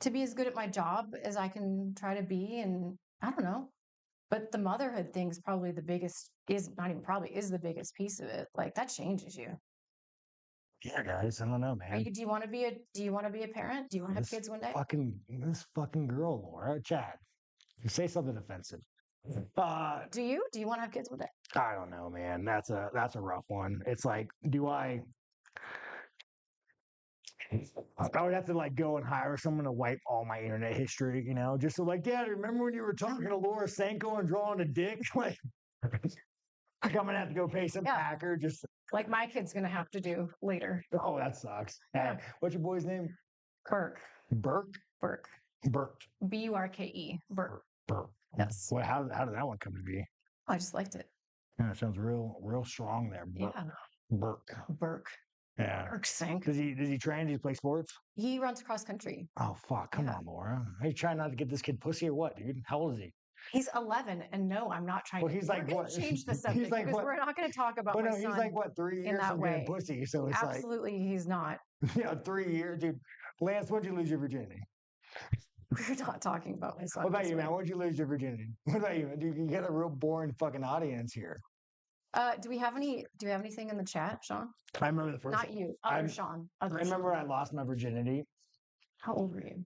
To be as good at my job as I can try to be, and I don't know. But the motherhood thing is probably the biggest. Is the biggest piece of it. Like that changes you. Yeah, guys, I don't know, man. Do you want to be a parent? Do you want to have kids one day? This fucking girl, Laura, Chad. You say something offensive. Do you want to have kids one day? I don't know, man. That's a rough one. It's like, do I? I would have to like go and hire someone to wipe all my internet history, you know, just so like, Dad, remember when you were talking to Laura Sanko and drawing a dick? Like, I'm gonna have to go pay some hacker just. Like my kid's gonna have to do later. Oh, that sucks. Yeah. Hey, what's your boy's name? Burke. Burke. Burke. Burke. Burke. Burke. Burke. Yes. Well, how did that one come to be? I just liked it. Yeah, it sounds real strong there. Burke. Yeah. Burke. Burke. Yeah. Burke Sank. Does he train? Does he play sports? He runs cross country. Oh fuck! Come on, Laura. Are you trying not to get this kid pussy or what, dude? How old is he? He's 11, and no, I'm not trying. Well, he's like we're what? Gonna change the subject He's like because what? we're not going to talk about. But my no, he's son like what? 3 years that from way. getting pussy. So it's Absolutely, he's not. like, yeah, 3 years, dude. Lance, when'd you lose your virginity? We're not talking about my son. What about you, man? When'd you lose your virginity? What about you, man? Dude, you got a real boring fucking audience here. Do we have anything in the chat, Sean? I remember the first. Not you, other Sean. I remember I lost my virginity. How old were you?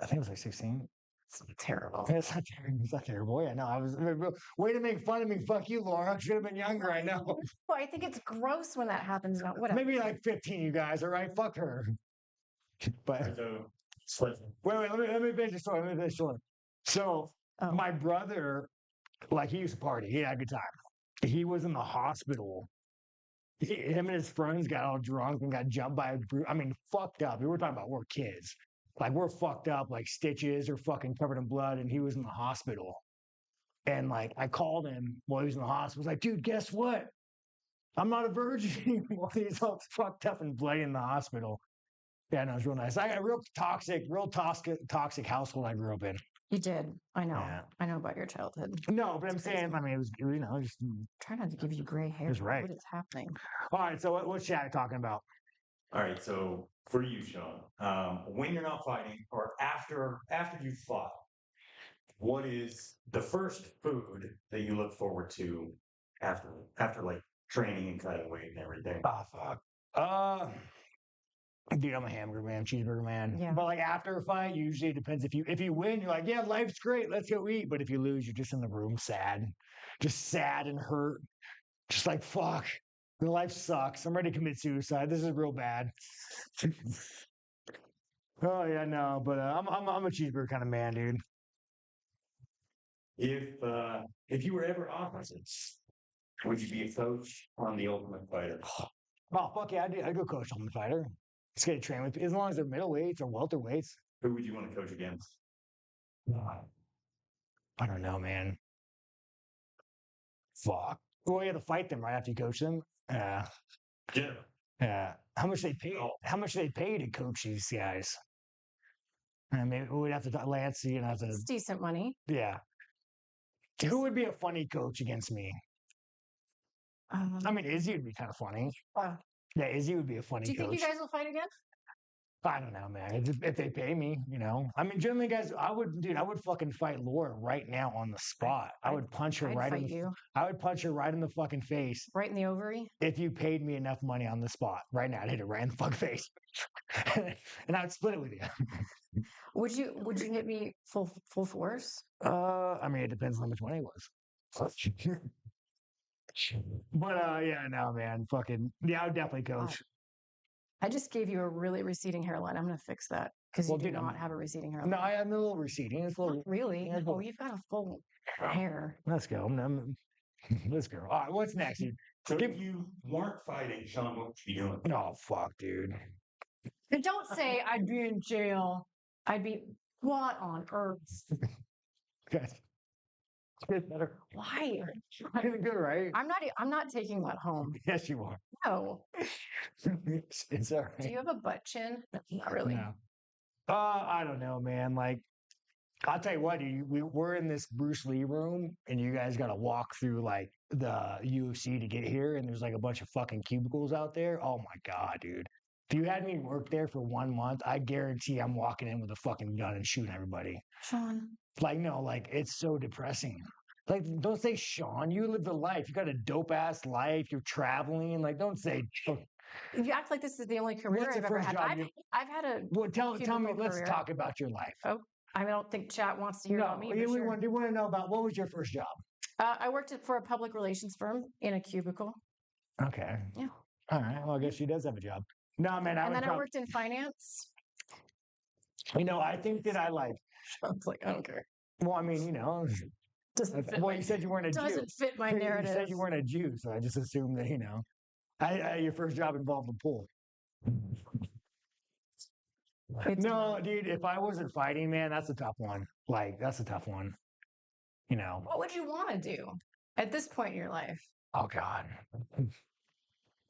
I think it was like 16. It's terrible. It's not terrible. Yeah, no, I was. Way to make fun of me. Fuck you, Laura. I should have been younger. I know. Well, I think it's gross when that happens. Not whatever. Maybe like 15, you guys. All right, fuck her. But So, wait. Let me finish the story. So my brother, like he used to party. He had a good time. He was in the hospital. Him and his friends got all drunk and got jumped by a group. I mean, fucked up. We were talking about we're kids. Like we're fucked up, like stitches are fucking covered in blood, and he was in the hospital. And like I called him while he was in the hospital. I was like, dude, guess what? I'm not a virgin anymore. He's all fucked up and bloody in the hospital. Yeah, no, it was real nice. I got a real toxic household I grew up in. You did. I know. Yeah. I know about your childhood. No, but I'm saying, I mean, it was, you know, just. Try not to give you gray hair. That's right. What is happening? All right, so what's chat talking about? all right. So for you, Sean, when you're not fighting or after you've fought, what is the first food that you look forward to after like training and cutting weight and everything? Oh, fuck. Dude, I'm a hamburger man, cheeseburger man. Yeah. But like after a fight, usually it depends. If you win, you're like, yeah, life's great, let's go eat. But if you lose, you're just in the room sad, just sad and hurt, just like fuck. The life sucks. I'm ready to commit suicide. This is real bad. Oh yeah, no, but I'm a cheeseburger kind of man, dude. If you were ever opposites, would you be a coach on The Ultimate Fighter? Oh fuck yeah, I'd go coach on the fighter. Just get to train with, as long as they're middleweights or welterweights. Who would you want to coach against? I don't know, man. Fuck. Well, you have to fight them right after you coach them. Yeah. Yeah. How much they pay? How much they pay to coach these guys? And maybe we'd have to Lance. You know, It's decent money. yeah. Who would be a funny coach against me? I mean, Izzy would be kind of funny. Yeah, Izzy would be a funny do you coach. think you guys will fight again? I don't know, man. If they pay me, you know. I mean, generally, guys, I would fucking fight Laura right now on the spot. I would punch her right in the. I would punch her right in the fucking face. Right in the ovary? If you paid me enough money on the spot, right now, I'd hit her right in the fucking face, and I would split it with you. Would you hit me full force? I mean, it depends on how much money it was. But yeah, no, man, fucking yeah, I would definitely coach. I just gave you a really receding hairline. I'm going to fix that because you do not have a receding hairline. No, I am a little receding. It's a little. Really? Oh, you've got a full hair. Let's go. Let's go. All right, what's next? So if you weren't fighting, Sean, what would you be doing? Oh fuck, dude. And don't say I'd be in jail. I'd be what on earth? Good. It's better. Why? Good, right? I'm not taking that home. Yes, you are. No. It's all right. Do you have a butt chin? Not really. No. I don't know, man. Like, I'll tell you what, we're in this Bruce Lee room, and you guys got to walk through like the UFC to get here, and there's like a bunch of fucking cubicles out there. Oh my god, dude! If you had me work there for 1 month, I guarantee I'm walking in with a fucking gun and shooting everybody. Sean. Like, no, like it's so depressing. Like, don't say Sean. You live the life. You got a dope ass life. You're traveling. Like, don't say. You act like this is the only career I've ever had. I've had a. Well, tell me. Let's talk about your life. Oh, I don't think chat wants to hear about me. You want to know about what was your first job? I worked for a public relations firm in a cubicle. Okay. Yeah. All right. Well, I guess she does have a job. No, man, I And would then I probably, worked in finance. I think that I like, I was like, I don't care. well, I mean, Doesn't fit well, my, you said you weren't a Jew. doesn't fit my You narrative. said you weren't a Jew, so I just assumed that, your first job involved the pool. It did No, not. dude, if I wasn't fighting, man, that's a tough one. Like, that's a tough one. What would you want to do at this point in your life? Oh God.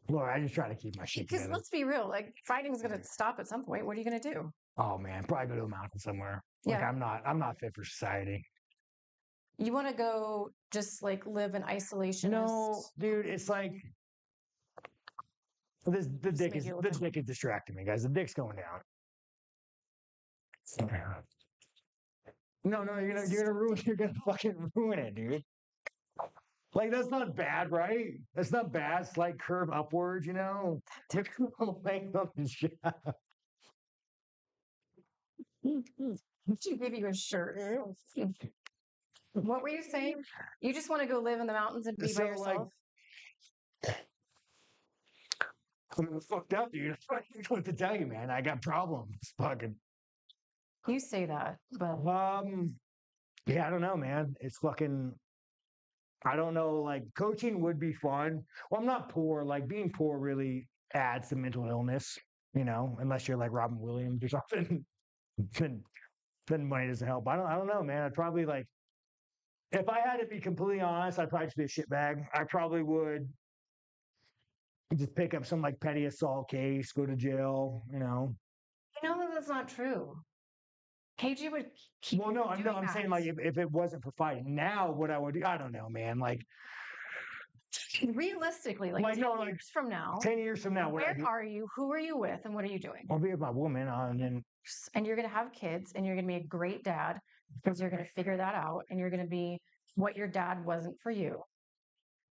Look, I just try to keep my shit Because together. let's be real, like fighting's going to stop at some point. What are you going to do? Oh man, probably go to a mountain somewhere. Like Yeah. I'm not fit for society. You want to go just like live in isolation? No, dude, it's like the Just dick make is you the look dick is distracting me, guys. The dick's going down. No, you're gonna fucking ruin it, dude. Like that's not bad, right? That's not bad. Slight curve upwards, Look length of the shaft. to give you a shirt. What were you saying? You just want to go live in the mountains and be So, by yourself? I'm fucked up, dude. I don't know what to tell you, man. I got problems. Fucking. You say that, but Yeah, I don't know, man. It's fucking. I don't know. Like coaching would be fun. Well, I'm not poor. Like being poor really adds to mental illness. Unless you're like Robin Williams or something, then money doesn't help. I don't know, man. I'd probably like. If I had to be completely honest, I'd probably just be a shitbag. I probably would just pick up some like petty assault case, go to jail. that's not true. KG would keep Well, no, doing I'm that. saying like if it wasn't for fighting, now what I would do, I don't know, man. Like Realistically, like Like, 10 no, like, years from now, 10 years from now, what I where do, are you? Who are you with? And what are you doing? I'll be with my woman, and then And you're going to have kids and you're going to be a great dad because you're going to figure that out and you're going to be what your dad wasn't for you,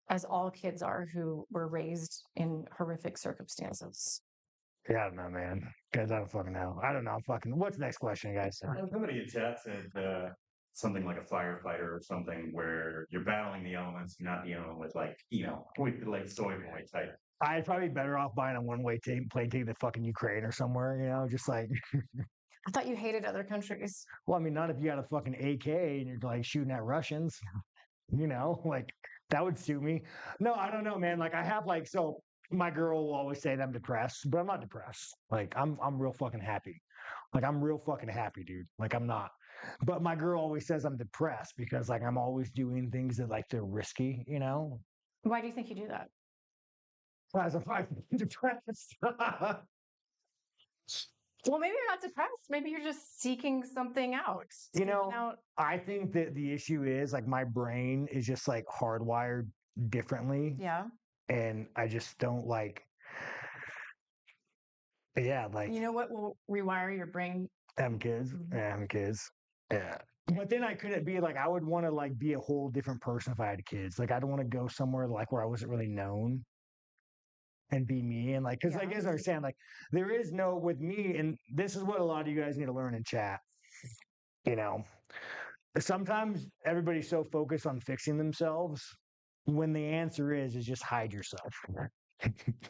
as all kids are who were raised in horrific circumstances. yeah, I don't know, man. Guys, I don't fucking know. I don't know. Fucking. What's the next question, guys? Somebody in chat said something like a firefighter or something where you're battling the elements, you're not dealing with with like soy boy type. I'd probably be better off buying a one-way plane ticket to fucking Ukraine or somewhere. Just like. I thought you hated other countries. Well, I mean, not if you got a fucking AK and you're like shooting at Russians. Like that would suit me. No, I don't know, man. Like I have like so. My girl will always say that I'm depressed, but I'm not depressed. Like I'm real fucking happy. Like I'm real fucking happy, dude. Like I'm not. But my girl always says I'm depressed because like I'm always doing things that like they're risky, Why do you think you do that? As I'm fucking depressed. Well, maybe you're not depressed. Maybe you're just seeking something out. Seeking out. I think that the issue is like my brain is just like hardwired differently. Yeah. And I just don't like. Yeah, like You know what will rewire your brain? having kids. Mhm. Yeah, having kids. Yeah. But then I couldn't be like I would want to like be a whole different person if I had kids. Like I don't want to go somewhere like where I wasn't really known and be me and like because Yeah. I guys understand like there is no with me and this is what a lot of you guys need to learn in chat. Sometimes everybody's so focused on fixing themselves when the answer is just hide yourself.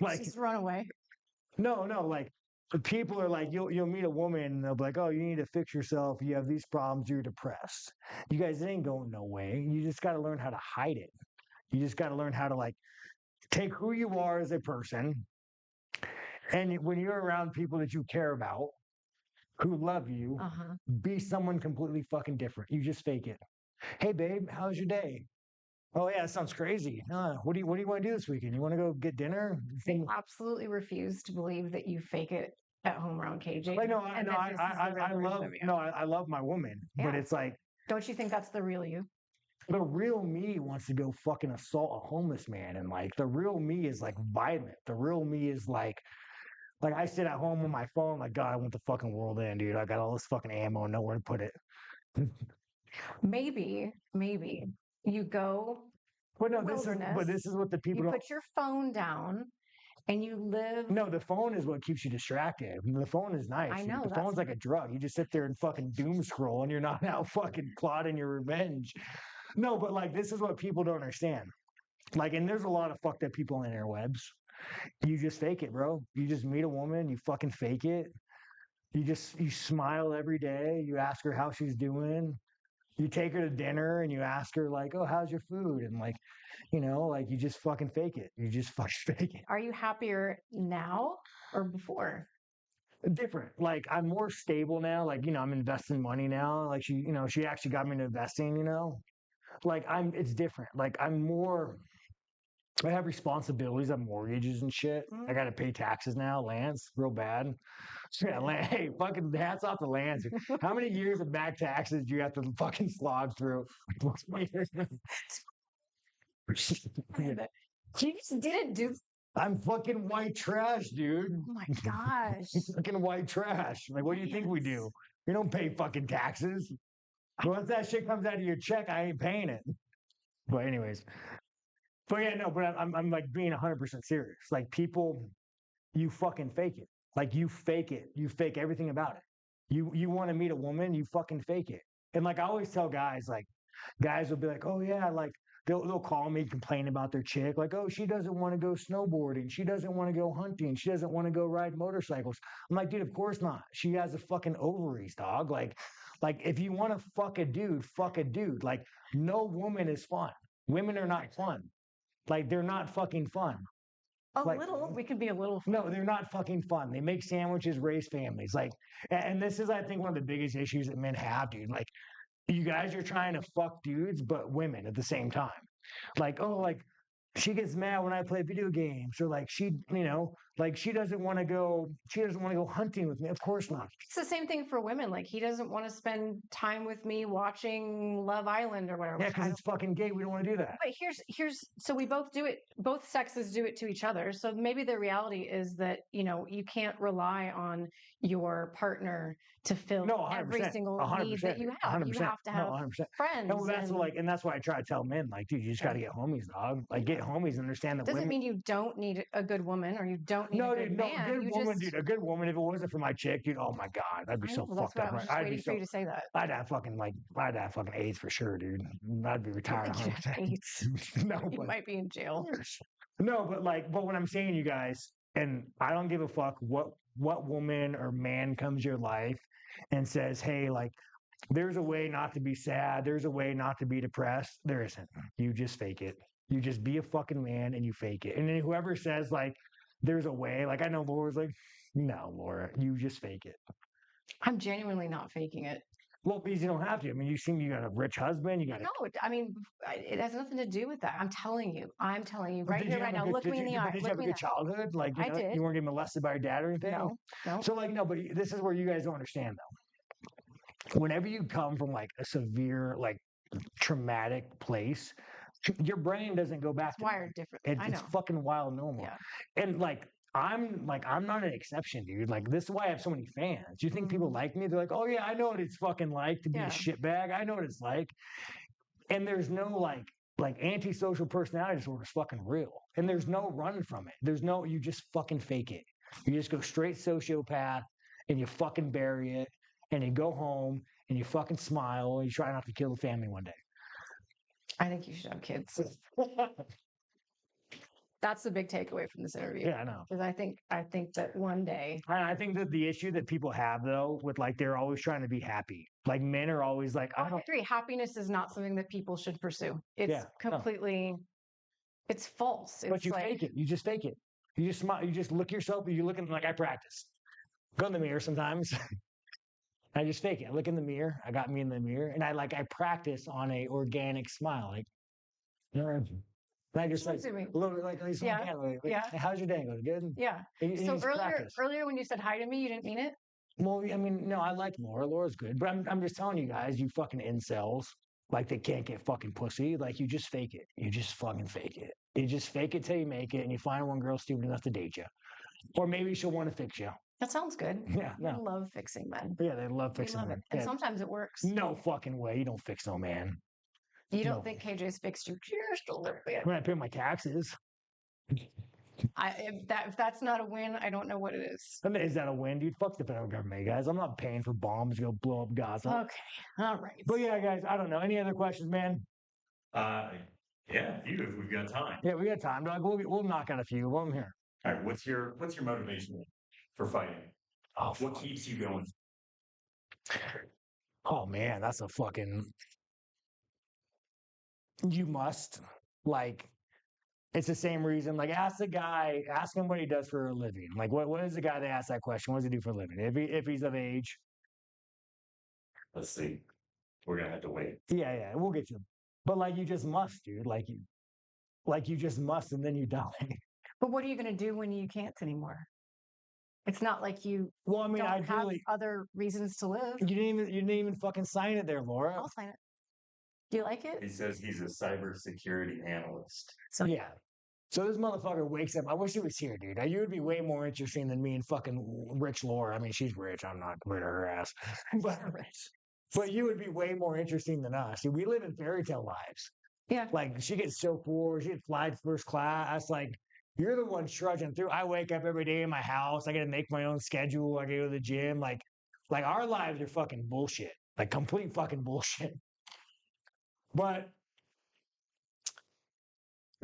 Like Just run away. no, like people are like you'll meet a woman and they'll be like, oh, you need to fix yourself. You have these problems. You're depressed. You guys, it ain't going no way. You just got to learn how to hide it. You just got to learn how to like take who you are as a person. And when you're around people that you care about, who love you, be someone completely fucking different. You just fake it. Hey, babe, how's your day? Oh yeah, that sounds crazy. What do you want to do this weekend? You want to go get dinner? I absolutely refuse to believe that you fake it at home around KJ. Like, I love my woman, but it's like, don't you think that's the real you? The real me wants to go fucking assault a homeless man, and like the real me is like violent. The real me is like I sit at home on my phone, like God, I want the fucking world in, dude. I got all this fucking ammo and nowhere to put it. Maybe you go. But no, this is what the people you put your phone down and you live. No, the phone is what keeps you distracted. The phone is nice. I know. The phone's like a drug. You just sit there and fucking doom scroll and you're not out fucking plotting your revenge. No, but like this is what people don't understand. Like, and there's a lot of fucked up people on the interwebs. You just fake it, bro. You just meet a woman, you fucking fake it. You smile every day. You ask her how she's doing. You take her to dinner and you ask her like, "Oh, how's your food?" And like, like you just fucking fake it. You just fucking fake it. Are you happier now or before? Different. Like I'm more stable now. Like, I'm investing money now. Like she actually got me into investing. Like it's different. Like I have responsibilities, I have mortgages and shit. I got to pay taxes now, Lance, real bad. So yeah, hey, fucking hats off to Lance. How many years of back taxes do you have to fucking slog through? You just didn't do. I'm fucking white trash, dude. Oh my gosh. Fucking white trash. Like, what do you think we do? We don't pay fucking taxes. Once that shit comes out of your check, I ain't paying it. But anyways. But yeah, no, but I'm like being 100% serious. Like people, you fucking fake it. Like you fake it. You fake everything about it. You want to meet a woman, you fucking fake it. And like I always tell guys, like guys will be like, oh yeah, like they'll call me, complain about their chick, like, oh, she doesn't want to go snowboarding, she doesn't want to go hunting, she doesn't want to go ride motorcycles. I'm like, dude, of course not. She has a fucking ovaries, dog. Like if you want to fuck a dude, fuck a dude. Like no woman is fun. Women are not fun. Like they're not fucking fun. We could be a little fun. No, they're not fucking fun. They make sandwiches, raise families. Like, and this is, I think, one of the biggest issues that men have, dude. Like, you guys are trying to fuck dudes, but women at the same time. Like, oh, like she gets mad when I play video games, or like she doesn't want to go hunting with me. Of course not. It's the same thing for women. Like he doesn't want to spend time with me watching Love Island or whatever. Yeah, because it's fucking gay. We don't want to do that. But here's so we both do it. Both sexes do it to each other. So maybe the reality is that you can't rely on your partner to fill every single need that you have. 100%, you have to have 100%. friends. No, that's why I try to tell men, like, dude, you just got to get homies, dog. Like, get homies and understand that doesn't mean you don't need a good woman or you don't need a good man. A good woman, dude. A good woman. If it wasn't for my chick, dude. Oh my god, I'd be so fucked up. I was just waiting for you to say that. I'd have fucking AIDS for sure, dude. I'd be retired. No, you might be in jail. No, but what I'm saying, you guys, and I don't give a fuck what woman or man comes your life and says, hey, like, there's a way not to be sad. There's a way not to be depressed. There isn't. You just fake it. You just be a fucking man and you fake it. And then whoever says like, there's a way, like I know Laura's like, no, Laura, you just fake it. I'm genuinely not faking it. Well, because you don't have to. I mean, you got a rich husband. No, I mean, it has nothing to do with that. I'm telling you right here, right now. Look me in the eye. Did you have a good childhood? Like, I did. You weren't getting molested by your dad or anything? No. So, like, no, but this is where you guys don't understand, though. Whenever you come from, like, a severe, like, traumatic place, your brain doesn't go back. It's wired differently. It's fucking wild normal. Yeah. And, I'm not an exception, dude. Like, this is why I have so many fans. Do you think people like me? They're like, oh yeah, I know what it's fucking like to be a shitbag. I know what it's like. And there's no like antisocial personality disorder is fucking real. And there's no running from it. You just fucking fake it. You just go straight sociopath and you fucking bury it and you go home and you fucking smile and you try not to kill the family one day. I think you should have kids. That's the big takeaway from this interview. Yeah, I know. Because I think that one day. I think that the issue that people have though, with like they're always trying to be happy. Like men are always like, I agree. Happiness is not something that people should pursue. It's completely. It's false. But you fake it. You just fake it. You just smile. You just look yourself. You're looking like I practice. Go in the mirror sometimes. I just fake it. I look in the mirror. I got me in the mirror, and I practice on a organic smile, like. And I just like a little bit like how's your day going? Good? Yeah. So earlier when you said hi to me, you didn't mean it? Well, I mean, no, I like Laura. Laura's good. But I'm just telling you guys, you fucking incels, like they can't get fucking pussy. Like you just fake it. You just fucking fake it. You just fake it till you make it and you find one girl stupid enough to date you. Or maybe she'll want to fix you. That sounds good. Yeah. No. I love fixing men. Yeah, they love fixing men. And sometimes it works. No fucking way. You don't fix no man. You don't think KJ's fixed you just a little bit? When I pay my taxes. If that's not a win, I don't know what it is. I mean, is that a win, dude? Fuck the federal government, guys. I'm not paying for bombs to go blow up Gaza. Okay, all right. But yeah, guys, I don't know. Any other questions, man? Yeah, a few if we've got time. Yeah, we got time. We'll knock out a few. Well, I'm here. All right, what's your motivation for fighting? Oh, What keeps you going? oh man, that's a fucking. You must like. It's the same reason. Like, ask him what he does for a living. Like, what is the guy that asked that question? What does he do for a living? If he's of age, Let's see. We're gonna have to wait. yeah, we'll get you. But like, you just must, dude. Like you just must, and then you die. But what are you going to do when you can't anymore? It's not like you Well, I mean, don't have ideally, other reasons to live. you didn't even fucking sign it there, Laura. I'll sign it. Do you like it? He says he's a cybersecurity analyst. So yeah. So this motherfucker wakes up. I wish he was here, dude. You would be way more interesting than me and fucking rich Laura. I mean, she's rich. I'm not rid of her ass. But you would be way more interesting than us. We live in fairy tale lives. Yeah. Like she gets so poor. She gets flied first class. Like you're the one trudging through. I wake up every day in my house. I got to make my own schedule. I go to the gym. Like our lives are fucking bullshit. Like complete fucking bullshit. But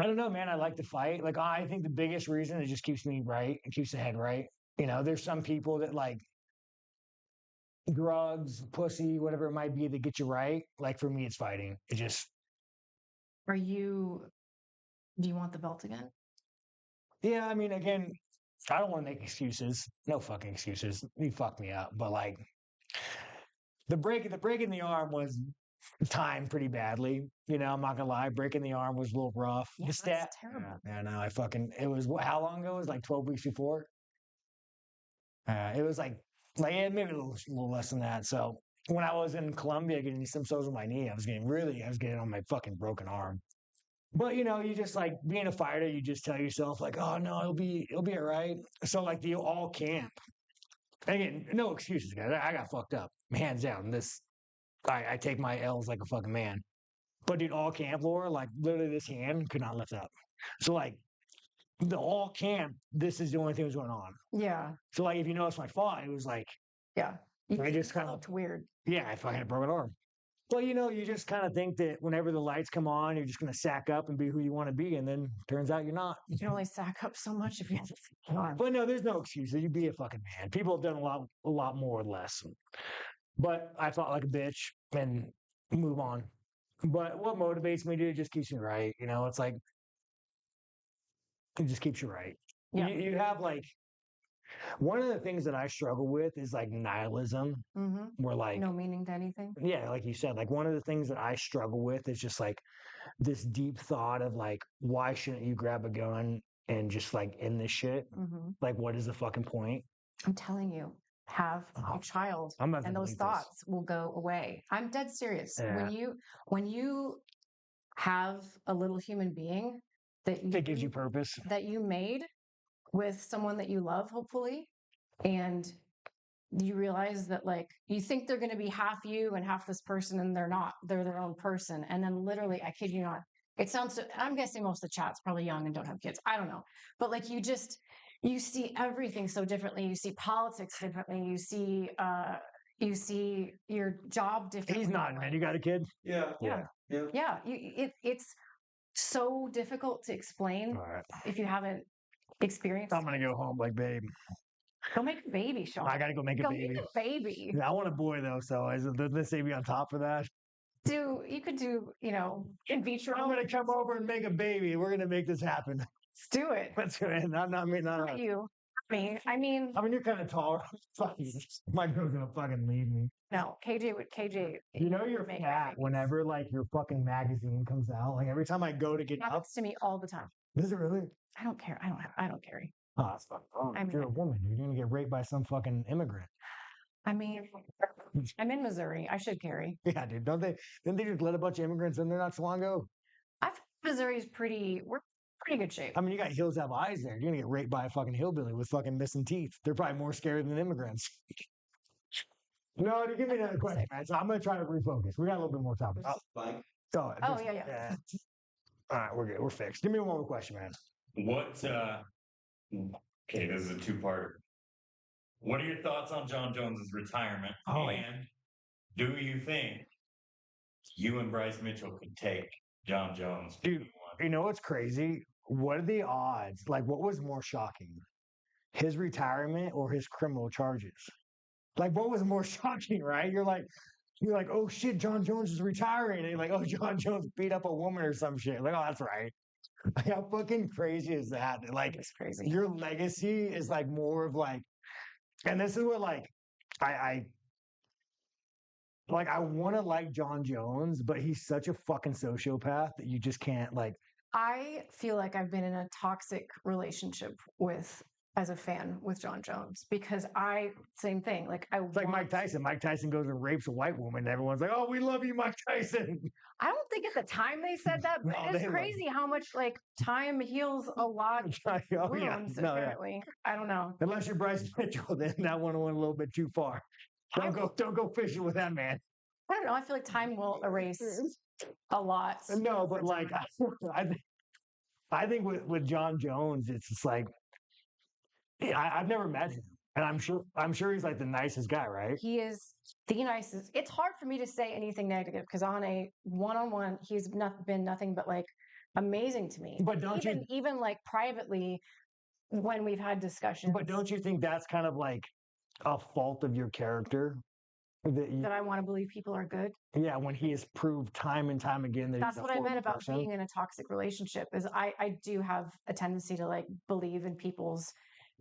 I don't know, man. I like to fight. Like I think the biggest reason it just keeps me right. It keeps the head right. You know, there's some people that like drugs, pussy, whatever it might be that get you right. Like for me, it's fighting. It just Do you want the belt again? yeah. I mean, again, I don't want to make excuses. No fucking excuses. You fucked me up. But like the break in the arm was timed pretty badly. You know, I'm not gonna lie. Breaking the arm was a little rough. Yeah, The stat, that's terrible. yeah, no, it was how long ago? It was like 12 weeks before. It was yeah, maybe a little less than that. So when I was in Colombia getting these stem cells on my knee, I was getting on my fucking broken arm. But you know, you just like being a fighter, you just tell yourself like, oh no, it'll be all right. So like the all camp. Again, no excuses, guys. I got fucked up, hands down. I take my L's like a fucking man. But dude, all camp lore, like literally this hand could not lift up. So like the all camp, this is the only thing that was going on. Yeah. So like if you notice my fall, it was like Yeah. I just kind of looked weird. yeah, I fucking had a broken arm. Well, you know, you just kind of think that whenever the lights come on, you're just going to sack up and be who you want to be, and then turns out you're not. You can only sack up so much if you have a arm. But no, there's no excuses. You be a fucking man. People have done a lot more with less. But I fought like a bitch and move on. But what motivates me to just keeps me right. You know, it's like it just keeps you right. Yeah. You have like one of the things that I struggle with is like nihilism. Mm-hmm. Where like No meaning to anything. yeah, like you said, like one of the things that I struggle with is just like this deep thought of like, why shouldn't you grab a gun and just like end this shit? Mm-hmm. Like, what is the fucking point? I'm telling you, have a child, I'm not and gonna those believe this. thoughts will go away. I'm dead serious. Yeah. When you have a little human being That gives you purpose. that you made with someone that you love, hopefully, and you realize that like you think they're going to be half you and half this person, and they're not. They're their own person. And then literally, I kid you not, it sounds. I'm guessing most of the chat's probably young and don't have kids. I don't know, but like you see everything so differently. You see politics differently. You see your job differently. He's not, man. You got a kid? Yeah. Yeah. It's so difficult to explain All right. if you haven't experienced. I'm going to go home like, babe. Go make a baby, Sean. I got to go make a Go baby. make a baby. Yeah, I want a boy, though. So does this say be on top of that? You could do, in vitro. I'm going to come over and make a baby. We're going to make this happen. Let's do it. Let's do it. Not me. Not you. I mean, you're kind of tall. My girl's going to fucking leave me. no, KJ. You know you're make fat babies. whenever like your fucking magazine comes out. Like every time I go to get up. Happens to me all the time. Is it really? I don't care. I don't carry. Oh, that's fucking wrong. I mean, You're a woman. You're gonna get raped by some fucking immigrant. I mean, I'm in Missouri. I should carry. Yeah, dude. Didn't they just let a bunch of immigrants in there not so long ago? I think Missouri's we're pretty good shape. I mean, you got hills have eyes there. You're gonna get raped by a fucking hillbilly with fucking missing teeth. They're probably more scared than immigrants. No, dude, give me another question, man. So I'm gonna try to refocus. We got a little bit more time. Oh, yeah. All right, we're good. We're fixed. Give me one more question, man. What? Okay, this is a two-parter. What are your thoughts on John Jones's retirement? Oh. And do you think you and Bryce Mitchell could take John Jones? Dude, you know what's crazy? what are the odds? Like, what was more shocking? His retirement or his criminal charges? Like, what was more shocking, right? You're like, oh shit, John Jones is retiring. And you're like, oh, John Jones beat up a woman or some shit. Like, oh, that's right. Like, how fucking crazy is that? Like, It's crazy. your legacy is like more of like, and this is what like, I like, I want to like John Jones, but he's such a fucking sociopath that you just can't like. I feel like I've been in a toxic relationship as a fan with John Jones because same thing. Like It's like Mike Tyson. Mike Tyson goes and rapes a white woman. And everyone's like, "Oh, we love you, Mike Tyson." I don't think at the time they said that, but No, it's they crazy how much like time heals a lot of Oh yeah, wounds. no, yeah. Apparently, I don't know. Unless you're Bryce Mitchell, then that one went a little bit too far. Don't go fishing with that man. I don't know. I feel like time will erase a lot. No, but like I think with John Jones, it's just like I've never met him, and I'm sure he's like the nicest guy, right? He is the nicest. It's hard for me to say anything negative because on a one-on-one, he's been nothing but like amazing to me. But don't even like privately when we've had discussions. But don't you think that's kind of like a fault of your character? That I want to believe people are good. Yeah, when he has proved time and time again that that's he's a what I meant about person. being in a toxic relationship is I do have a tendency to like believe in people's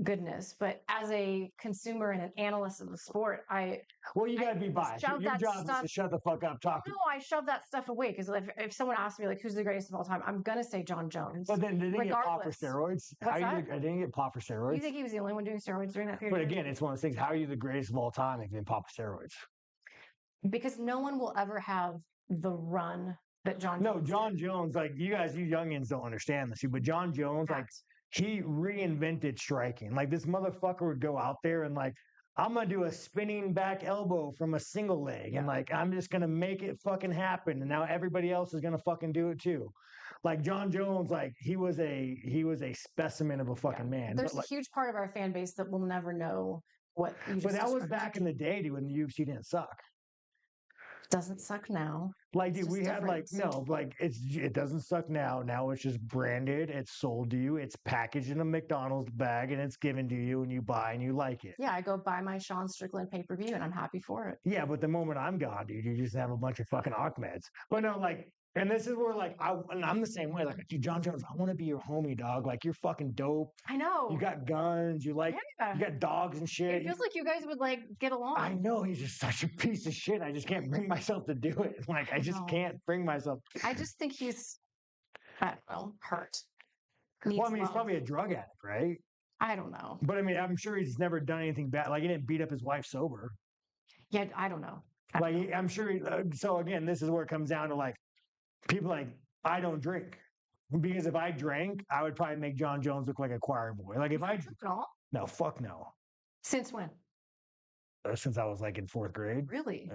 goodness, but as a consumer and an analyst of the sport, you gotta be biased. Your job is to shut the fuck up, talk. No, I shove that stuff away because if someone asks me like who's the greatest of all time, I'm gonna say John Jones. But then did he get popped for steroids? I didn't get popped for steroids. You think he was the only one doing steroids during that period? But again, it's one of those things. How are you the greatest of all time if you've been popped for steroids? Because no one will ever have the run that John. No, John Jones, like you youngins don't understand this, but John Jones, like he reinvented striking. Like this motherfucker would go out there and like, I'm gonna do a spinning back elbow from a single leg, and like I'm just gonna make it fucking happen. And now everybody else is gonna fucking do it too. Like John Jones, like he was a specimen of a fucking man. There's a huge part of our fan base that will never know what. But that was back in the day, dude, when the UFC didn't suck. Doesn't suck now. Like, dude, we had like it doesn't suck now. Now it's just branded, it's sold to you, it's packaged in a McDonald's bag, and it's given to you, and you buy and you like it. Yeah, I go buy my Sean Strickland pay-per-view, and I'm happy for it. Yeah, but the moment I'm gone, dude, you just have a bunch of fucking Ahmeds. But no, like, and this is where like I'm the same way. Like, dude, John Jones, I want to be your homie, dog. Like, you're fucking dope. I know. You got guns. You like you got dogs and shit. It feels like you guys would like get along. I know he's just such a piece of shit. I just can't bring myself to do it. Like, I just can't bring myself. I just think he's, I don't know, hurt. Well, I mean, he's probably a drug addict, right? I don't know. But I mean, I'm sure he's never done anything bad. Like, he didn't beat up his wife sober. Yeah, I don't know. I'm sure. So again, this is where it comes down to like people like I don't drink because if I drank, I would probably make John Jones look like a choir boy. Like if I drink, no, fuck no. Since when? Since I was like in fourth grade. Really?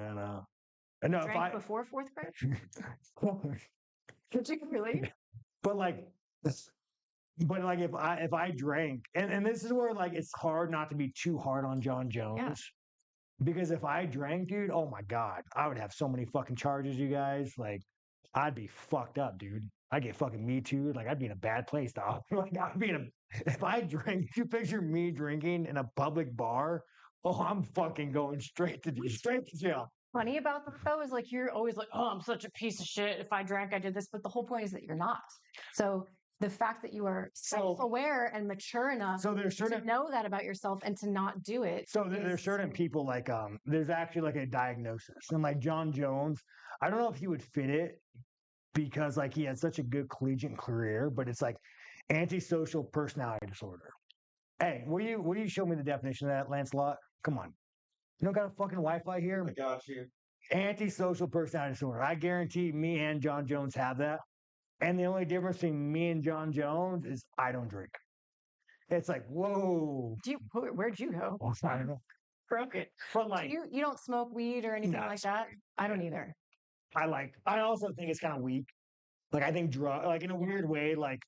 And no, drank before fourth grade. Did you really? But like if I drank, and this is where like it's hard not to be too hard on John Jones. Yeah. Because if I drank, dude, oh my God, I would have so many fucking charges, you guys. Like, I'd be fucked up, dude. I'd get fucking Me Too. Like, I'd be in a bad place, dog. Like, if I drank, you picture me drinking in a public bar, oh, I'm fucking going straight to jail. Funny about that though is like you're always like, oh, I'm such a piece of shit. If I drank, I did this. But the whole point is that you're not. So the fact that you are self-aware and mature enough to know that about yourself and to not do it. So there's certain people like there's actually like a diagnosis. And like John Jones, I don't know if he would fit it because like he had such a good collegiate career, but it's like antisocial personality disorder. Hey, will you show me the definition of that, Lancelot? Come on. You don't got a fucking Wi-Fi here? I got you. Antisocial personality disorder. I guarantee me and John Jones have that. And the only difference between me and John Jones is I don't drink. It's like, whoa. Where'd you go? I don't know. Broke it. But like, you don't smoke weed or anything like that? I don't either. I also think it's kind of weak. Like, I think like in a weird way, like,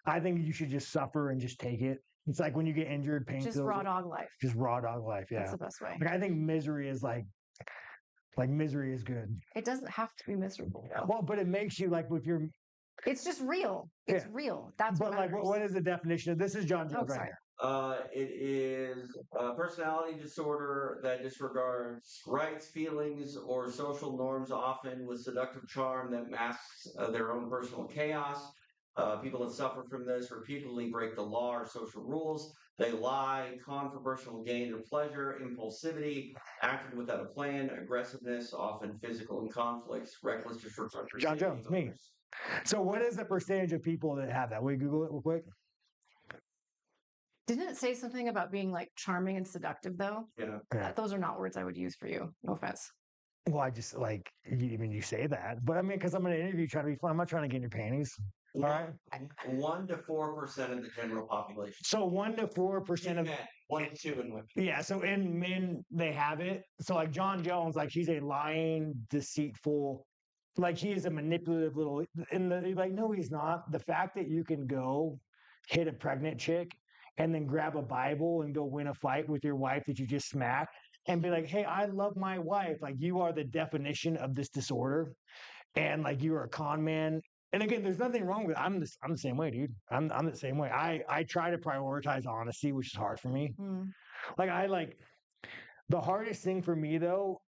I think you should just suffer and just take it. It's like when you get injured, pain. Just raw dog life. Just raw dog life, yeah. That's the best way. Like, I think misery is like misery is good. It doesn't have to be miserable. Well, but it makes you like It's just real. It's real. That's But what like, matters. what is the definition of this? Is John Jones right sorry. here? It is a personality disorder that disregards rights, feelings, or social norms, often with seductive charm that masks their own personal chaos. People that suffer from this repeatedly break the law or social rules. They lie, con for personal gain or pleasure, impulsivity, acting without a plan, aggressiveness, often physical in conflicts, reckless disregard for John safety Jones, of me. others. So what is the percentage of people that have that? We Google it real quick. Didn't it say something about being like charming and seductive though? Yeah. Yeah. Those are not words I would use for you. No offense. Well, I just like, you say that, but I mean, because I'm in an interview trying to be fun. I'm not trying to get in your panties. All right. 1 to 4% of the general population. So 1 to 4% of Men, 1 to 2 in women. yeah. So in men, they have it. So like John Jones, like he's a lying, deceitful, like he is a manipulative little. And like, no, he's not. The fact that you can go hit a pregnant chick and then grab a Bible and go win a fight with your wife that you just smacked and be like, hey, I love my wife. Like you are the definition of this disorder. And like you are a con man. And again, there's nothing wrong with it. I'm the same way, dude. I'm the same way. I try to prioritize honesty, which is hard for me. Like the hardest thing for me though,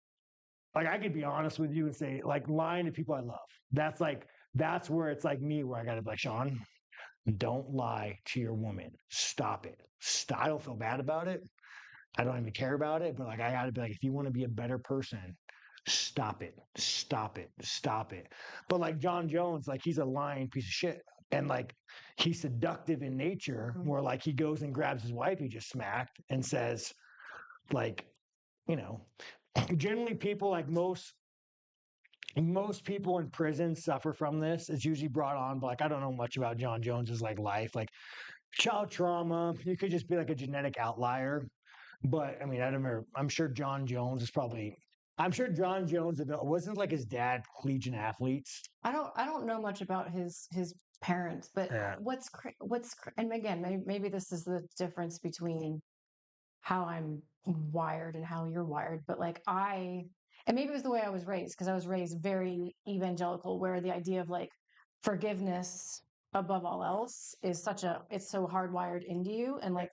like I could be honest with you and say, like lying to people I love. That's where it's like me, where I gotta be like, Sean, don't lie to your woman. Stop it. Stop. I don't feel bad about it. I don't even care about it. But like I gotta be like, if you want to be a better person, stop it. Stop it. Stop it. But like John Jones, like he's a lying piece of shit. And like he's seductive in nature, where like he goes and grabs his wife he just smacked and says, like, generally people like most people in prison suffer from this. It's usually brought on by, like, I don't know much about John Jones's like life, like child trauma. You could just be like a genetic outlier. But I mean, I'm sure John Jones is probably. I'm sure John Jones wasn't like his dad collegiate athletes. I don't know much about his parents, but Yeah. and again, maybe this is the difference between how I'm wired and how you're wired, but like and maybe it was the way I was raised, because I was raised very evangelical, where the idea of like forgiveness above all else is it's so hardwired into you. And like,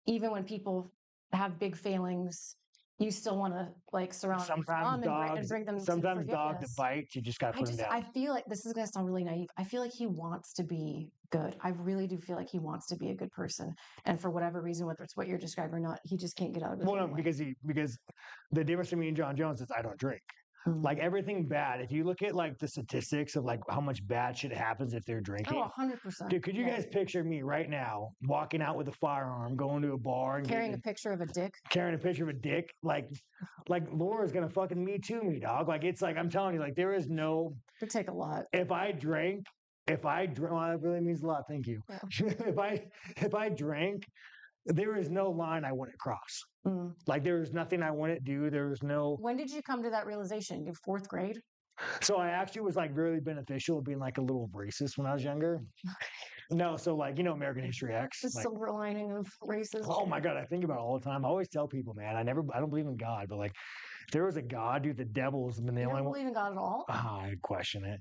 even when people have big failings, you still want to like surround them and bring them to sometimes dogs that forgiveness. bite, you just got to put them down. I feel like this is going to sound really naive. I feel like he wants to be good. I really do feel like he wants to be a good person. And for whatever reason, whether it's what you're describing or not, he just can't get out of it. Well, no, because the difference between me and John Jones is I don't drink. Like everything bad. If you look at like the statistics of like how much bad shit happens if they're drinking. Oh, 100%. Dude, could you guys picture me right now walking out with a firearm, going to a bar and carrying a picture of a dick? Carrying a picture of a dick. Like Laura's gonna fucking me too me, dog. Like it's like I'm telling you, like there is no. It would take a lot. If I drank, well, that really means a lot. Thank you. Yeah. if I drank, there is no line I wouldn't cross. Like there was nothing I wouldn't do. There was no. When did you come to that realization? Your 4th grade? So I actually was like really beneficial of being like a little racist when I was younger. No, so like, American History X. The like, silver lining of racism. Oh my God, I think about it all the time. I always tell people, man, I don't believe in God, but like if there was a God, dude, the devil's been the you only don't one. believe in God at all? I question it.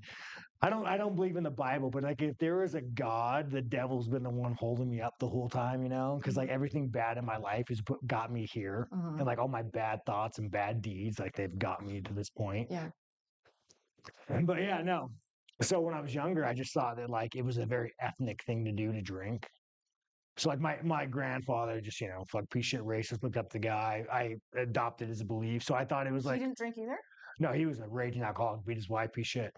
I don't believe in the Bible, but like if there was a God, the devil's been the one holding me up the whole time, because like everything bad in my life has got me here, and like all my bad thoughts and bad deeds, like they've got me to this point. Yeah. But yeah, no. So when I was younger, I just thought that like it was a very ethnic thing to do to drink. So like my grandfather just, fuck piece shit racist, looked up the guy. I adopted his belief. So I thought it was like. He didn't drink either? No, he was a raging alcoholic, beat his wife, piece shit.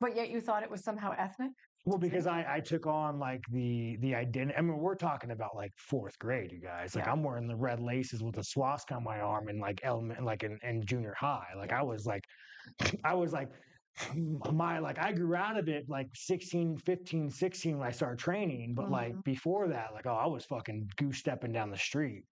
But yet you thought it was somehow ethnic? Well, because I took on like the identity. I mean, we're talking about like 4th grade, you guys. Like I'm wearing the red laces with a swastika on my arm in like in junior high. Like I was like I grew out of it like 15, 16 when I started training. But like before that, like, I was fucking goose stepping down the street.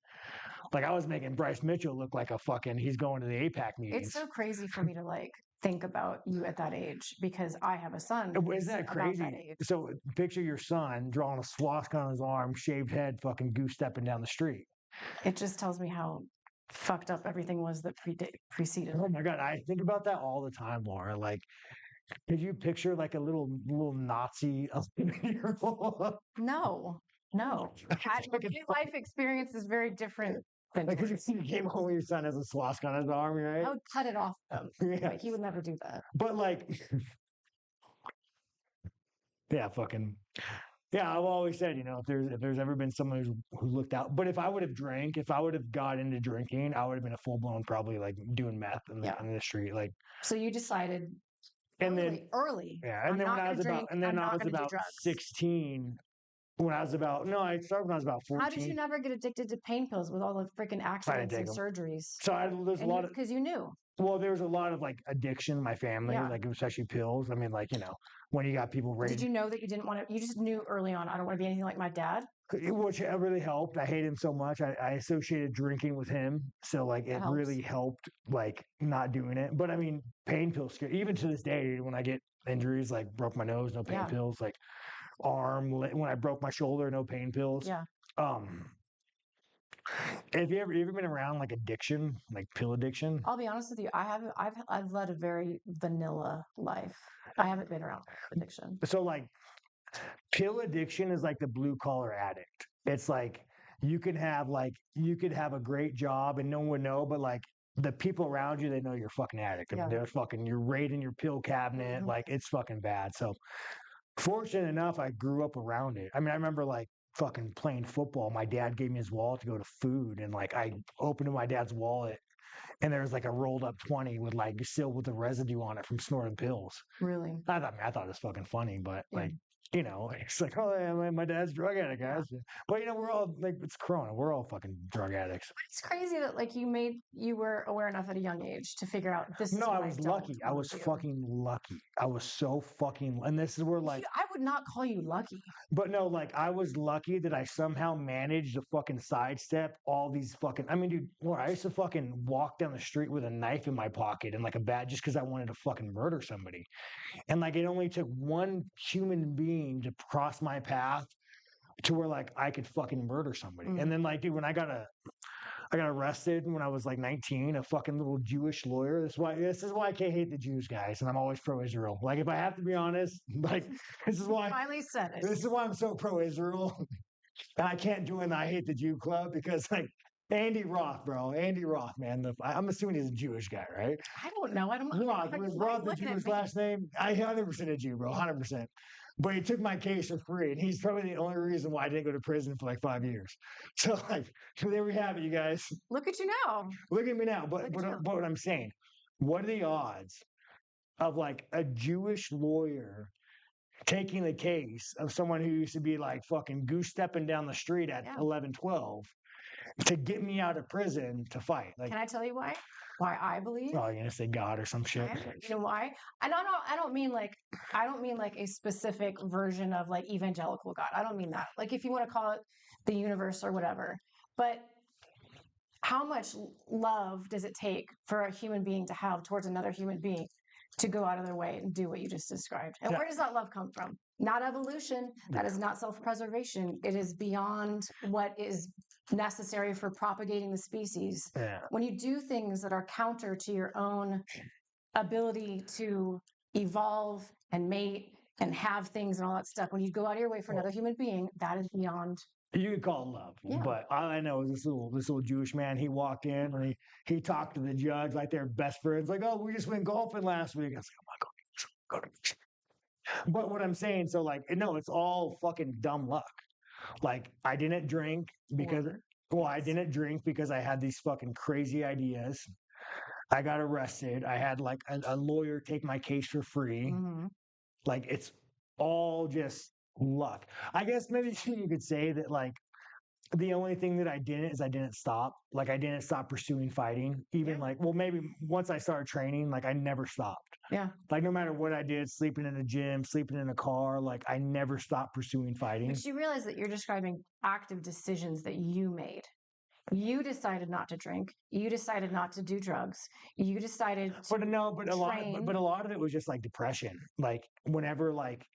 Like I was making Bryce Mitchell look like he's going to the APAC meetings. It's so crazy for me to like think about you at that age, because I have a son. Isn't that crazy? That age. So picture your son drawing a swastika on his arm, shaved head, fucking goose stepping down the street. It just tells me how fucked up everything was that preceded. Oh my God. I think about that all the time, Laura. Like, Could you picture like a little Nazi? No, no. My life experience is very different than Like, could you yours. see you came home and your son has a swastika on his arm, right? I would cut it off him. Yeah. Like, he would never do that. But like, yeah, fucking. Yeah, I've always said, if there's ever been someone who looked out, but if I would have drank, if I would have got into drinking, I would have been a full blown, probably like doing meth in the street, like. So you decided And then early. yeah, and I'm then not when I gonna was drink, about, and then I'm I not was gonna do about drugs. 16. I started when I was about 14. How did you never get addicted to pain pills with all the freaking accidents and take 'em. surgeries? So there's a lot of, because you knew. well, there was a lot of like addiction in my family, Yeah. like especially pills. I mean, like, when you got people raised. Did you know that you didn't want to? You just knew early on, I don't want to be anything like my dad. Which really helped. I hate him so much. I associated drinking with him, so like it helps. really helped, like not doing it. But I mean, pain pills. Even to this day, when I get injuries, like broke my nose, no pain Yeah. pills. Like when I broke my shoulder, no pain pills. Yeah. Have you ever been around like addiction, like pill addiction? I'll be honest with you. I've led a very vanilla life. I haven't been around addiction. So like, pill addiction is like the blue collar addict. It's like you could have a great job and no one would know, but like the people around you, they know you're a fucking addict. I mean, you're raiding your pill cabinet. Mm-hmm. Like it's fucking bad. So fortunate enough, I grew up around it. I mean, I remember like fucking playing football. My dad gave me his wallet to go to food, and like I opened my dad's wallet, and there was like a rolled up 20 with like still with the residue on it from snorting pills. Really? I thought it was fucking funny, but like. It's like, oh, yeah, my dad's a drug addict, guys. Yeah. But we're all like, it's Corona. We're all fucking drug addicts. It's crazy that like you were aware enough at a young age to figure out this. No, I was lucky. I was fucking lucky. I was so fucking, and this is where like I would not call you lucky. But no, like I was lucky that I somehow managed to fucking sidestep all these fucking. I mean, dude, I used to fucking walk down the street with a knife in my pocket and like a bat just because I wanted to fucking murder somebody, and like it only took one human being to cross my path to where like I could fucking murder somebody. Mm. And then like, dude, when I got arrested when I was like 19, a fucking little Jewish lawyer. This is why I can't hate the Jews, guys, and I'm always pro-Israel. Like if I have to be honest, like this is why finally said it. This is why I'm so pro-Israel. And I can't join the I Hate the Jew club because like Andy Roth, bro. Andy Roth, man. I'm assuming he's a Jewish guy, right? I don't know. I don't know. Roth, was Roth the Jewish last name? I 100% a Jew, bro. 100%. But he took my case for free, and he's probably the only reason why I didn't go to prison for like 5 years. So like, there we have it, you guys. Look at you now. Look at me now. But what I'm saying, what are the odds of like a Jewish lawyer taking the case of someone who used to be like fucking goose stepping down the street at 11, 12 to get me out of prison to fight? Like, can I tell you why? Why I believe? Oh, you're gonna say God or some shit. You know why? And I don't mean like a specific version of like evangelical God. I don't mean that. Like if you want to call it the universe or whatever. But how much love does it take for a human being to have towards another human being to go out of their way and do what you just described? And where does that love come from? Not evolution. That is not self-preservation. It is beyond what is necessary for propagating the species. Yeah. When you do things that are counter to your own ability to evolve and mate and have things and all that stuff, when you go out of your way for another human being, that is beyond. You could call it love, but all I know is this little Jewish man. He walked in and he talked to the judge like they're best friends. Like, oh, we just went golfing last week. I was like, oh my God, go. But what I'm saying, so like, no, it's all fucking dumb luck. Like, I didn't drink because I had these fucking crazy ideas. I got arrested. I had like a lawyer take my case for free. Mm-hmm. Like, it's all just luck. I guess maybe you could say that like the only thing that I didn't stop. Like I didn't stop pursuing fighting. Even like, well, maybe once I started training, like I never stopped. Yeah. Like no matter what I did, sleeping in the gym, sleeping in a car, like I never stopped pursuing fighting. But you realize that you're describing active decisions that you made. You decided not to drink. You decided not to do drugs. You decided to a lot of it was just like depression. Like whenever like